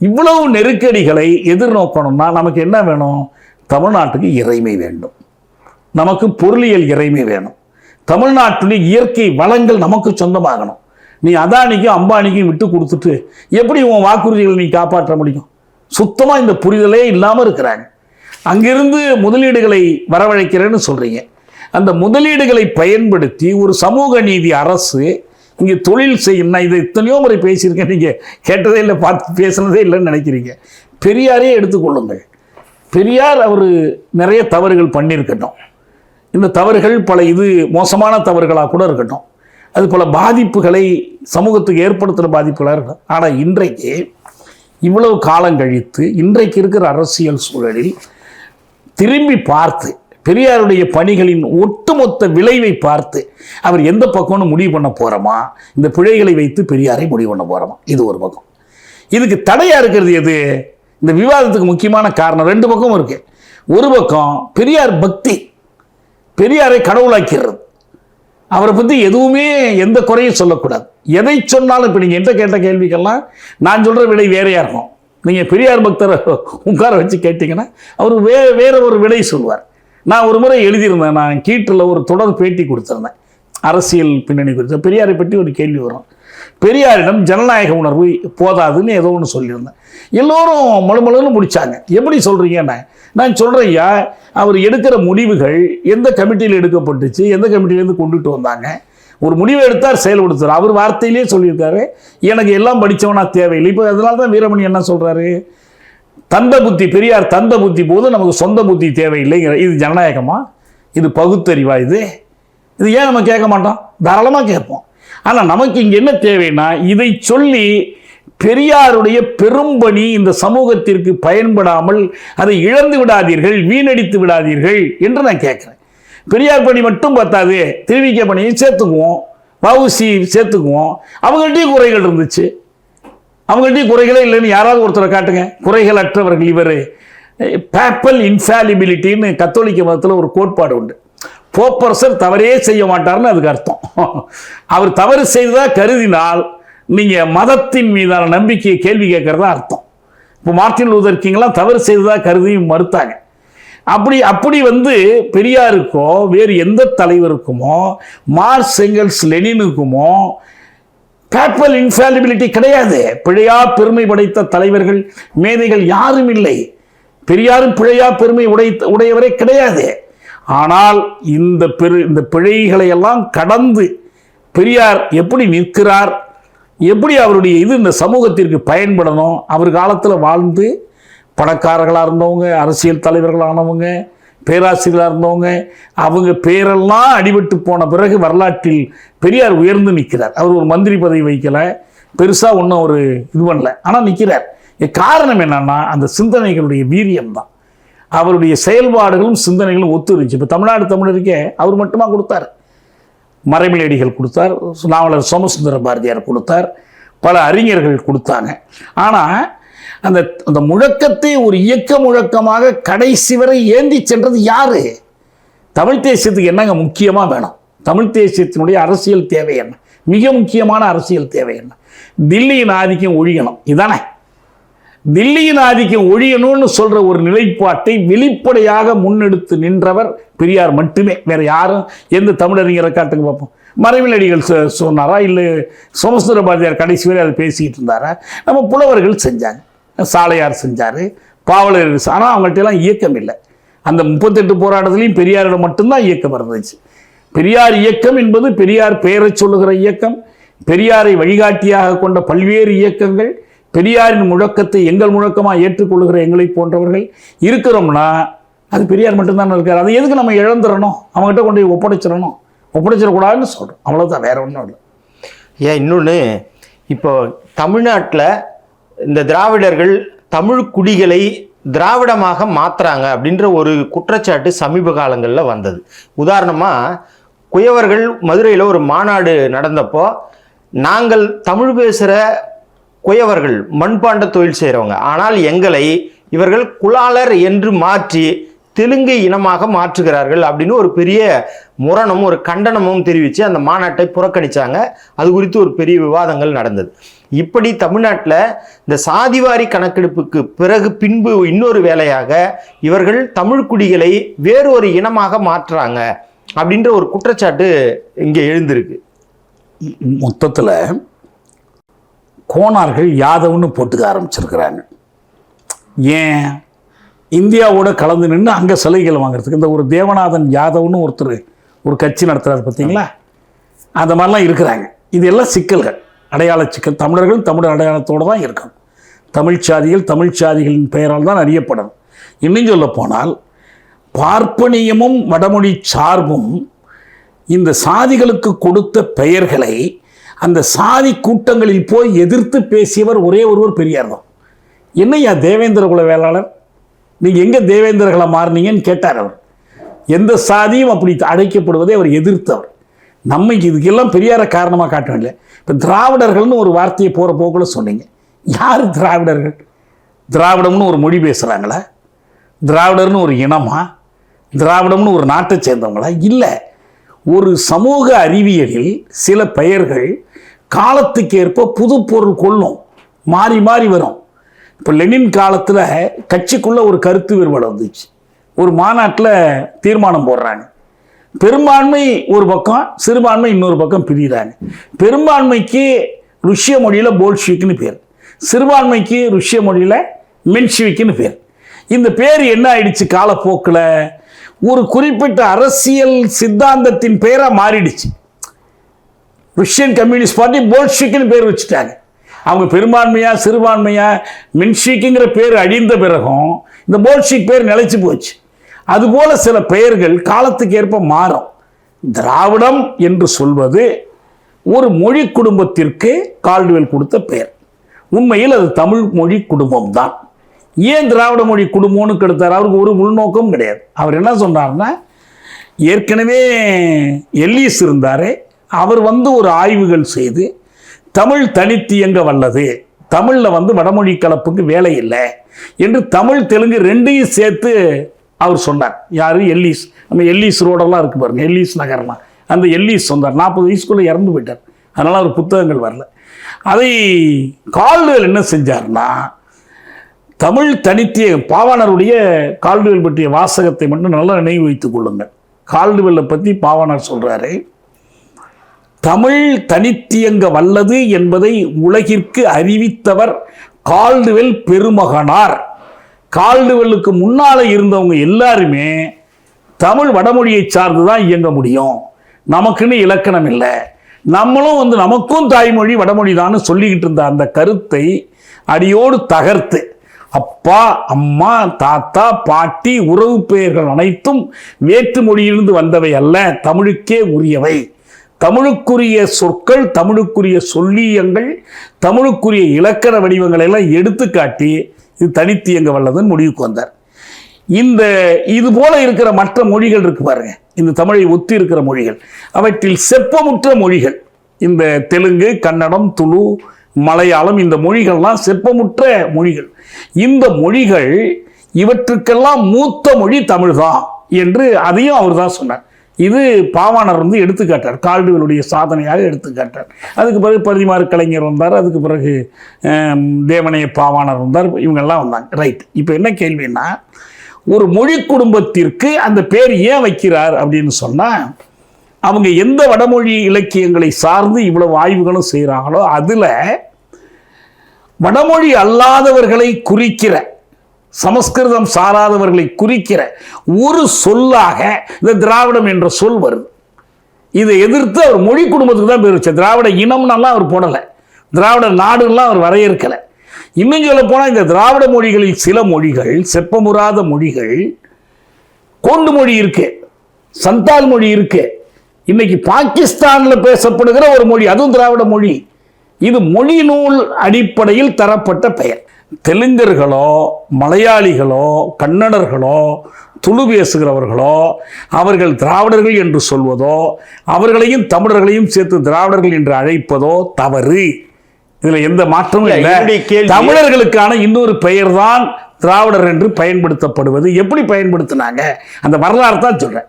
இவ்வளவு நெருக்கடிகளை எதிர்நோக்கணும்னா நமக்கு என்ன வேணும்? தமிழ்நாட்டுக்கு இறைமை வேண்டும், நமக்கு பொருளியல் இறைமை வேணும், தமிழ்நாட்டுடைய இயற்கை வளங்கள் நமக்கு சொந்தமாகணும். நீ அதானிக்கும் அம்பானிக்கும் விட்டு கொடுத்துட்டு எப்படி உன் வாக்குறுதிகளை நீ காப்பாற்ற முடியும்? சுத்தமாக இந்த புரிதலே இல்லாமல் இருக்கிறாங்க. அங்கிருந்து முதலீடுகளை வரவழைக்கிறேன்னு சொல்கிறீங்க. அந்த முதலீடுகளை பயன்படுத்தி ஒரு சமூக நீதி அரசு இங்கே தொழில் செய்யும். நான் இதை எத்தனையோ முறை பேசியிருக்கேன், நீங்கள் கேட்டதே இல்லை, பார்த்து பேசுனதே இல்லைன்னு நினைக்கிறீங்க. பெரியாரே எடுத்துக்கொள்ளுங்கள். பெரியார் அவர் நிறைய தவறுகள் பண்ணியிருக்கட்டும், இந்த தவறுகள் பல மோசமான தவறுகளாக கூட இருக்கட்டும், அது பல பாதிப்புகளை சமூகத்துக்கு ஏற்படுத்துகிற பாதிப்புகளாக இருக்கட்டும். ஆனால் இன்றைக்கு இவ்வளவு காலம் கழித்து இன்றைக்கு இருக்கிற அரசியல் சூழலில் திரும்பி பார்த்து பெரியாருடைய பணிகளின் ஒட்டுமொத்த விளைவை பார்த்து அவர் எந்த பக்கம்னு முடிவு பண்ண போகிறோமா, இந்த பிழைகளை வைத்து பெரியாரை முடிவு பண்ண போகிறோமா, இது ஒரு பக்கம். இதுக்கு தடையாக இருக்கிறது எது? இந்த விவாதத்துக்கு முக்கியமான காரணம் ரெண்டு பக்கமும் இருக்கு. ஒரு பக்கம் பெரியார் பக்தி, பெரியாரை கடவுளாக்கிறது, அவரை பற்றி எதுவுமே எந்த குறையும் சொல்லக்கூடாது. எதை சொன்னாலும் இப்போ நீங்கள் என்கிட்ட கேட்ட கேள்விக்கெல்லாம் நான் சொல்கிற விடை வேறையாக இருக்கும். நீங்கள் பெரியார் பக்தரை உட்கார வச்சு கேட்டிங்கன்னா அவர் வேற ஒரு விடை சொல்வார். நான் ஒரு முறை எழுதியிருந்தேன், நான் கீட்டில் ஒரு தொடர் பேட்டி கொடுத்துருந்தேன் அரசியல் பின்னணி குறித்து. பெரியாரை பற்றி ஒரு கேள்வி வரும், பெரியாரிடம் ஜனநாயக உணர்வு போதாதுன்னு ஏதோ ஒன்று சொல்லியிருந்தேன். எல்லோரும் மழுமழுன்னு முடித்தாங்க. எப்படி சொல்கிறீங்கன்னு நான் சொல்கிறேன், ஐயா அவர் எடுக்கிற முடிவுகள் எந்த கமிட்டியில் எடுக்கப்பட்டுச்சு, எந்த கமிட்டியிலேருந்து கொண்டுட்டு வந்தாங்க, ஒரு முடிவை எடுத்தார், செயல்படுத்துறார். அவர் வார்த்தையிலே சொல்லியிருக்காரு, எனக்கு எல்லாம் படித்தவனா தேவையில்லை. இப்போ அதனால தான் வீரமணி என்ன சொல்கிறாரு, தந்த புத்தி, பெரியார் தந்த புத்தி போது நமக்கு சொந்த புத்தி தேவையில்லைங்கிற. இது ஜனநாயகமா? இது பகுத்தறிவா? இது ஏன் நம்ம கேட்க மாட்டோம்? தாராளமாக கேட்போம். ஆனால் நமக்கு இங்கே என்ன தேவைன்னா, இதை சொல்லி பெரியாருடைய பெரும்பணி இந்த சமூகத்திற்கு பயன்படாமல் அதை இழந்து விடாதீர்கள், வீணடித்து விடாதீர்கள் என்று நான் கேட்குறேன். பெரியார் பணி மட்டும் பத்தாது, திருவிக்க பணியை சேர்த்துக்குவோம், வஉசி சேர்த்துக்குவோம். அவங்கள்ட்டையும் குறைகள் இருந்துச்சு, அவங்கள்ட்டையும் குறைகளே இல்லைன்னு யாராவது ஒருத்தரை காட்டுங்க. குறைகள் அற்றவர்கள். இவர் பேப்பல் இன்ஃபாலிபிலிட்டின்னு கத்தோலிக்க மதத்தில் ஒரு கோட்பாடு உண்டு. போப்பரசர் தவறே செய்ய மாட்டார்னு அதுக்கு அர்த்தம். அவர் தவறு செய்ததாக கருதினால் நீங்கள் மதத்தின் மீதான நம்பிக்கையை கேள்வி கேட்கறதா அர்த்தம். இப்போ மார்ட்டின் லூதர் கிங்லாம் தவறு செய்ததாக கருதி மறுத்தாங்க. அப்படி பெரியாருக்கோ வேறு எந்த தலைவருக்குமோ மார்க்ஸ் எங்கெல்ஸ் லெனினுக்குமோ பேப்பல் இன்ஃபாலிபிலிட்டி கிடையாது. பிழையா பெருமை படைத்த தலைவர்கள் மேதைகள் யாரும் இல்லை. பெரியாரும் பிழையா பெருமை உடையவரே கிடையாது. ஆனால் இந்த பிழைகளை எல்லாம் கடந்து பெரியார் எப்படி நிற்கிறார், எப்படி அவருடைய இந்த சமூகத்திற்கு பயன்படணும். அவர் காலத்தில் வாழ்ந்து பணக்காரர்களாக இருந்தவங்க, அரசியல் தலைவர்களானவங்க, பேராசிரியர்களாக இருந்தவங்க, அவங்க பேரெல்லாம் அடிபட்டு போன பிறகு வரலாற்றில் பெரியார் உயர்ந்து நிற்கிறார். அவர் ஒரு மந்திரி பதவி வைக்கலை, பெருசாக ஒன்றும் ஒரு இது பண்ணல, ஆனால் நிற்கிறார். காரணம் என்னன்னா அந்த சிந்தனைகளுடைய வீரியம்தான். அவருடைய செயல்பாடுகளும் சிந்தனைகளும் ஒத்துருச்சு. இப்போ தமிழருக்கே அவர் மட்டுமா கொடுத்தார்? மறைமலையடிகள் கொடுத்தார், நாவலர் சோமசுந்தர பாரதியார் கொடுத்தார், பல அறிஞர்கள் கொடுத்தாங்க. ஆனால் அந்த முழக்கத்தை ஒரு இயக்க முழக்கமாக கடைசி வரை ஏந்தி சென்றது யாரு? தமிழ் தேசியத்துக்கு என்னங்க முக்கியமாக வேணும்? தமிழ் தேசியத்தினுடைய அரசியல் தேவை என்ன? மிக முக்கியமான அரசியல் தேவை என்ன? தில்லியின் ஆதிக்கம் ஒழியணும். இதானே தில்லியின் ஆதிக்கம் ஒழியணும்னு சொல்ற ஒரு நிலைப்பாட்டை வெளிப்படையாக முன்னெடுத்து நின்றவர் பெரியார் மட்டுமே. வேற யாரும் எந்த தமிழறிஞரை காட்டுங்க பார்ப்போம். மறைமலையடிகள் சொன்னாரா, இல்லை சோமசுந்தர பாரதியார் கடைசி வரை அதை பேசிக்கிட்டு இருந்தாரா? நம்ம புலவர்கள் செஞ்சாங்க, சாலையார் செஞ்சார், பாவலர். ஆனால் அவங்கள்ட்ட எல்லாம் இயக்கம் இல்லை. அந்த 38 போராட்டத்திலையும் பெரியாரிடம் மட்டும்தான் இயக்கம் இருந்துச்சு. பெரியார் இயக்கம் என்பது பெரியார் பெயரை சொல்லுகிற இயக்கம், பெரியாரை வழிகாட்டியாக கொண்ட பல்வேறு இயக்கங்கள், பெரியாரின் முழக்கத்தை எங்கள் முழக்கமாக ஏற்றுக்கொள்ளுகிற எங்களை போன்றவர்கள் இருக்கிறோம்னா அது பெரியார் மட்டும்தான் இருக்கார். அதை எதுக்கு நம்ம இழந்துடணும்? அவங்ககிட்ட கொண்டு போய் ஒப்படைச்சிடக்கூடாதுன்னு சொல்கிறோம். அவ்வளோதான், வேற ஒன்றும் இல்லை. ஏன் இன்னொன்று, இப்போ தமிழ்நாட்டில் இந்த திராவிடர்கள் தமிழ் குடிகளை திராவிடமாக மாற்றுறாங்க அப்படின்ற ஒரு குற்றச்சாட்டு சமீப காலங்களில் வந்தது. உதாரணமாக குயவர்கள் மதுரையில் ஒரு மாநாடு நடந்தப்போ, நாங்கள் தமிழ் பேசுகிற குயவர்கள் மண்பாண்ட தொழில் செய்கிறவங்க, ஆனால் எங்களை இவர்கள் குலாலர் என்று மாற்றி தெலுங்கு இனமாக மாற்றுகிறார்கள் அப்படின்னு ஒரு பெரிய முரணமும் ஒரு கண்டனமும் தெரிவித்து அந்த மாநாட்டை புறக்கணித்தாங்க. அது குறித்து ஒரு பெரிய விவாதங்கள் நடந்தது. இப்படி தமிழ்நாட்டில் இந்த சாதிவாரி கணக்கெடுப்புக்கு பின்பு இன்னொரு வேலையாக இவர்கள் தமிழ் குடிகளை வேறொரு இனமாக மாற்றுறாங்க அப்படின்ற ஒரு குற்றச்சாட்டு இங்கே எழுந்திருக்கு. மொத்தத்தில் கோனார்கள் யாதவ்னு போட்டுக்க ஆரம்பிச்சிருக்கிறாங்க. ஏன் இந்தியாவோட கலந்து நின்று அங்கே சலுகைகள் வாங்குறதுக்கு இந்த ஒரு தேவநாதன் யாதவ்னு ஒருத்தர் ஒரு கட்சி நடத்துகிறாரு பார்த்தீங்களா, அந்த மாதிரிலாம் இருக்கிறாங்க. இது எல்லாம் சிக்கல்கள், அடையாள சிக்கல். தமிழர்கள் தமிழ் அடையாளத்தோடு தான் இருக்கணும். தமிழ் சாதிகளின் பெயரால் தான் அறியப்படணும். இன்னும் சொல்ல போனால் பார்ப்பனியமும் வடமொழி சார்பும் இந்த சாதிகளுக்கு கொடுத்த பெயர்களை அந்த சாதி கூட்டங்களில் போய் எதிர்த்து பேசியவர் ஒரே ஒருவர் பெரியார் தான். என்னையா தேவேந்திர குல வேளாளர், நீங்கள் எங்கே தேவேந்திரர்களை மாறினீங்கன்னு கேட்டார். அவர் எந்த சாதியும் அப்படி அழைக்கப்படுவதை அவர் எதிர்த்தவர். நம்ம இதுக்கெல்லாம் பெரியாரை காரணமாக காட்டவில்லை. இப்போ திராவிடர்கள்னு ஒரு வார்த்தையை போகிற போக்குள்ள சொன்னீங்க. யார் திராவிடர்கள்? திராவிடம்னு ஒரு மொழி பேசுகிறாங்களா? திராவிடர்னு ஒரு இனமா? திராவிடம்னு ஒரு நாட்டை சேர்ந்தவங்களா? இல்லை. ஒரு சமூக அறிவியலில் சில பெயர்கள் காலத்துக்கு ஏற்ப புது பொருள் கொள்ளும், மாறி மாறி வரும். இப்போ லெனின் காலத்தில் கட்சிக்குள்ளே ஒரு கருத்து வேறுபாடு வந்துச்சு. ஒரு மாநாட்டில் தீர்மானம் போடுறாங்க. பெரும்பான்மை ஒரு பக்கம், சிறுபான்மை இன்னொரு பக்கம் பிரிகிறாங்க. பெரும்பான்மைக்கு ருஷ்ய மொழியில் போல்ஷிவிக்னு பேர், சிறுபான்மைக்கு ருஷ்ய மொழியில் மென்ஷிவிக்னு பேர். இந்த பேர் என்ன ஆயிடுச்சு காலப்போக்கில்? ஒரு குறிப்பிட்ட அரசியல் சித்தாந்தத்தின் பெயராக மாறிடுச்சு. ருஷ்யன் கம்யூனிஸ்ட் பார்ட்டி போல்ஷிவிக்னு பேர் வச்சுட்டாங்க. அவங்க பெரும்பான்மையா சிறுபான்மையா மென்ஷிக்குங்கிற பேர் அழிந்த பிறகும் இந்த போல்ஷிக் பேர் நிலைச்சு போச்சு. அதுபோல சில பெயர்கள் காலத்துக்கு ஏற்ப மாறும். திராவிடம் என்று சொல்வது ஒரு மொழி குடும்பத்திற்கு கால்டுவெல் கொடுத்த பெயர். உண்மையில் அது தமிழ் மொழி குடும்பம் தான். ஏன் திராவிட மொழி குடும்பம்னு கெடுத்தார்? அவருக்கு ஒரு உள்நோக்கம் கிடையாது. அவர் என்ன சொன்னார்னா, ஏற்கனவே எல்லீஸ் இருந்தார், அவர் ஒரு ஆய்வுகள் செய்து தமிழ் தனித்தியங்க வல்லது, தமிழில் வடமொழி கலப்புக்கு வேலை இல்லை என்று தமிழ் தெலுங்கு ரெண்டையும் சேர்த்து அவர் சொன்னார். யார்? எல்லீஸ். நம்ம எல்லீஸ் ரோடெல்லாம் இருக்குது பாருங்க, எல்லீஸ் நகர்லாம், அந்த எல்லீஸ் சொன்னார். 40 வயசுக்குள்ளே இறந்து போயிட்டார். அதனால் அவர் புத்தகங்கள் வரல. அதை கால்டுவெல் என்ன செஞ்சார்னா, தமிழ் தனித்திய பாவாணருடைய கால்டுவெல் பற்றிய வாசகத்தை மட்டும் நல்லா நினைவு வைத்துக் கொள்ளுங்கள். கால்டுவெல்லை பற்றி பாவாணர் சொல்கிறாரு, தமிழ் தனித்தியங்க வல்லது என்பதை உலகிற்கு அறிவித்தவர் கால்டுவெல் பெருமகனார். கால்டுவெல்லுக்கு முன்னால் இருந்தவங்க எல்லாருமே தமிழ் வடமொழியை சார்ந்து தான் இயங்க முடியும், நமக்குன்னு இலக்கணம் இல்லை, நம்மளும் நமக்கும் தாய்மொழி வடமொழி தான் சொல்லிக்கிட்டு இருந்த அந்த கருத்தை அடியோடு தகர்த்து, அப்பா அம்மா தாத்தா பாட்டி உறவு பெயர்கள் அனைத்தும் வேற்று மொழியிலிருந்து வந்தவை அல்ல, தமிழுக்கே உரியவை, தமிழுக்குரிய சொற்கள், தமிழுக்குரிய சொல்லியங்கள், தமிழுக்குரிய இலக்கண வடிவங்களை எல்லாம் எடுத்துக்காட்டி இது தனித்தியங்க வல்லதுன்னு முடிவுக்கு வந்தார். இது போல இருக்கிற மற்ற மொழிகள் இருக்கு பாருங்க, இந்த தமிழை ஒத்தி இருக்கிற மொழிகள், அவற்றில் செப்பமுற்ற மொழிகள் இந்த தெலுங்கு, கன்னடம், துளு, மலையாளம், இந்த மொழிகள்லாம் செப்பமுற்ற மொழிகள். இந்த மொழிகள் இவற்றுக்கெல்லாம் மூத்த மொழி தமிழ் தான் என்று அதையும் அவர் தான் சொன்னார். இது பாவாணர் எடுத்துக்காட்டார், கால்டுவெலுடைய சாதனையாக எடுத்துக்காட்டார். அதுக்கு பிறகு பதிமாறு கலைஞர் வந்தார், அதுக்கு பிறகு தேவனைய பாவாணர் வந்தார், இவங்கெல்லாம் வந்தாங்க. ரைட். இப்போ என்ன கேள்வின்னா, ஒரு மொழி குடும்பத்திற்கு அந்த பேர் ஏன் வைக்கிறார் அப்படின்னு சொன்னால், அவங்க எந்த வடமொழி இலக்கியங்களை சார்ந்து இவ்வளவு ஆய்வுகளும் செய்கிறாங்களோ அதில் வடமொழி அல்லாதவர்களை குறிக்கிற, சமஸ்கிருதம் சாராதவர்களை குறிக்கிற ஒரு சொல்லாக இந்த திராவிடம் என்ற சொல் வருது. இதை எதிர்த்து அவர் மொழி குடும்பத்துக்கு தான் பேர் வச்சார். திராவிட இனம்னாலாம் அவர் போடலை, திராவிட நாடுலாம் அவர் வரையறுக்கலை. இன்னும் சொல்ல போனால் இந்த திராவிட மொழிகளில் சில மொழிகள், செப்பமுறாத மொழிகள், கோண்டு மொழி இருக்கு, சந்தால் மொழி இருக்கு, இன்னைக்கு பாகிஸ்தானில் பேசப்படுகிற ஒரு மொழி, அதுவும் திராவிட மொழி. இது மொழி நூல் அடிப்படையில் தரப்பட்ட பெயர். தெலுங்கர்களோ மலையாளிகளோ கன்னடர்களோ துளு பேசுகிறவர்களோ அவர்கள் திராவிடர்கள் என்று சொல்வதோ அவர்களையும் தமிழர்களையும் சேர்த்து திராவிடர்கள் என்று அழைப்பதோ தவறு. இதுல எந்த மாற்றமும் இல்ல, இல்லை. என்னுடைய கேள்வி- தமிழர்களுக்கான இன்னொரு பெயர் தான் திராவிடர் என்று பயன்படுத்தப்படுவது. எப்படி பயன்படுத்தினாங்க அந்த வரலாறு தான் சொல்றேன்.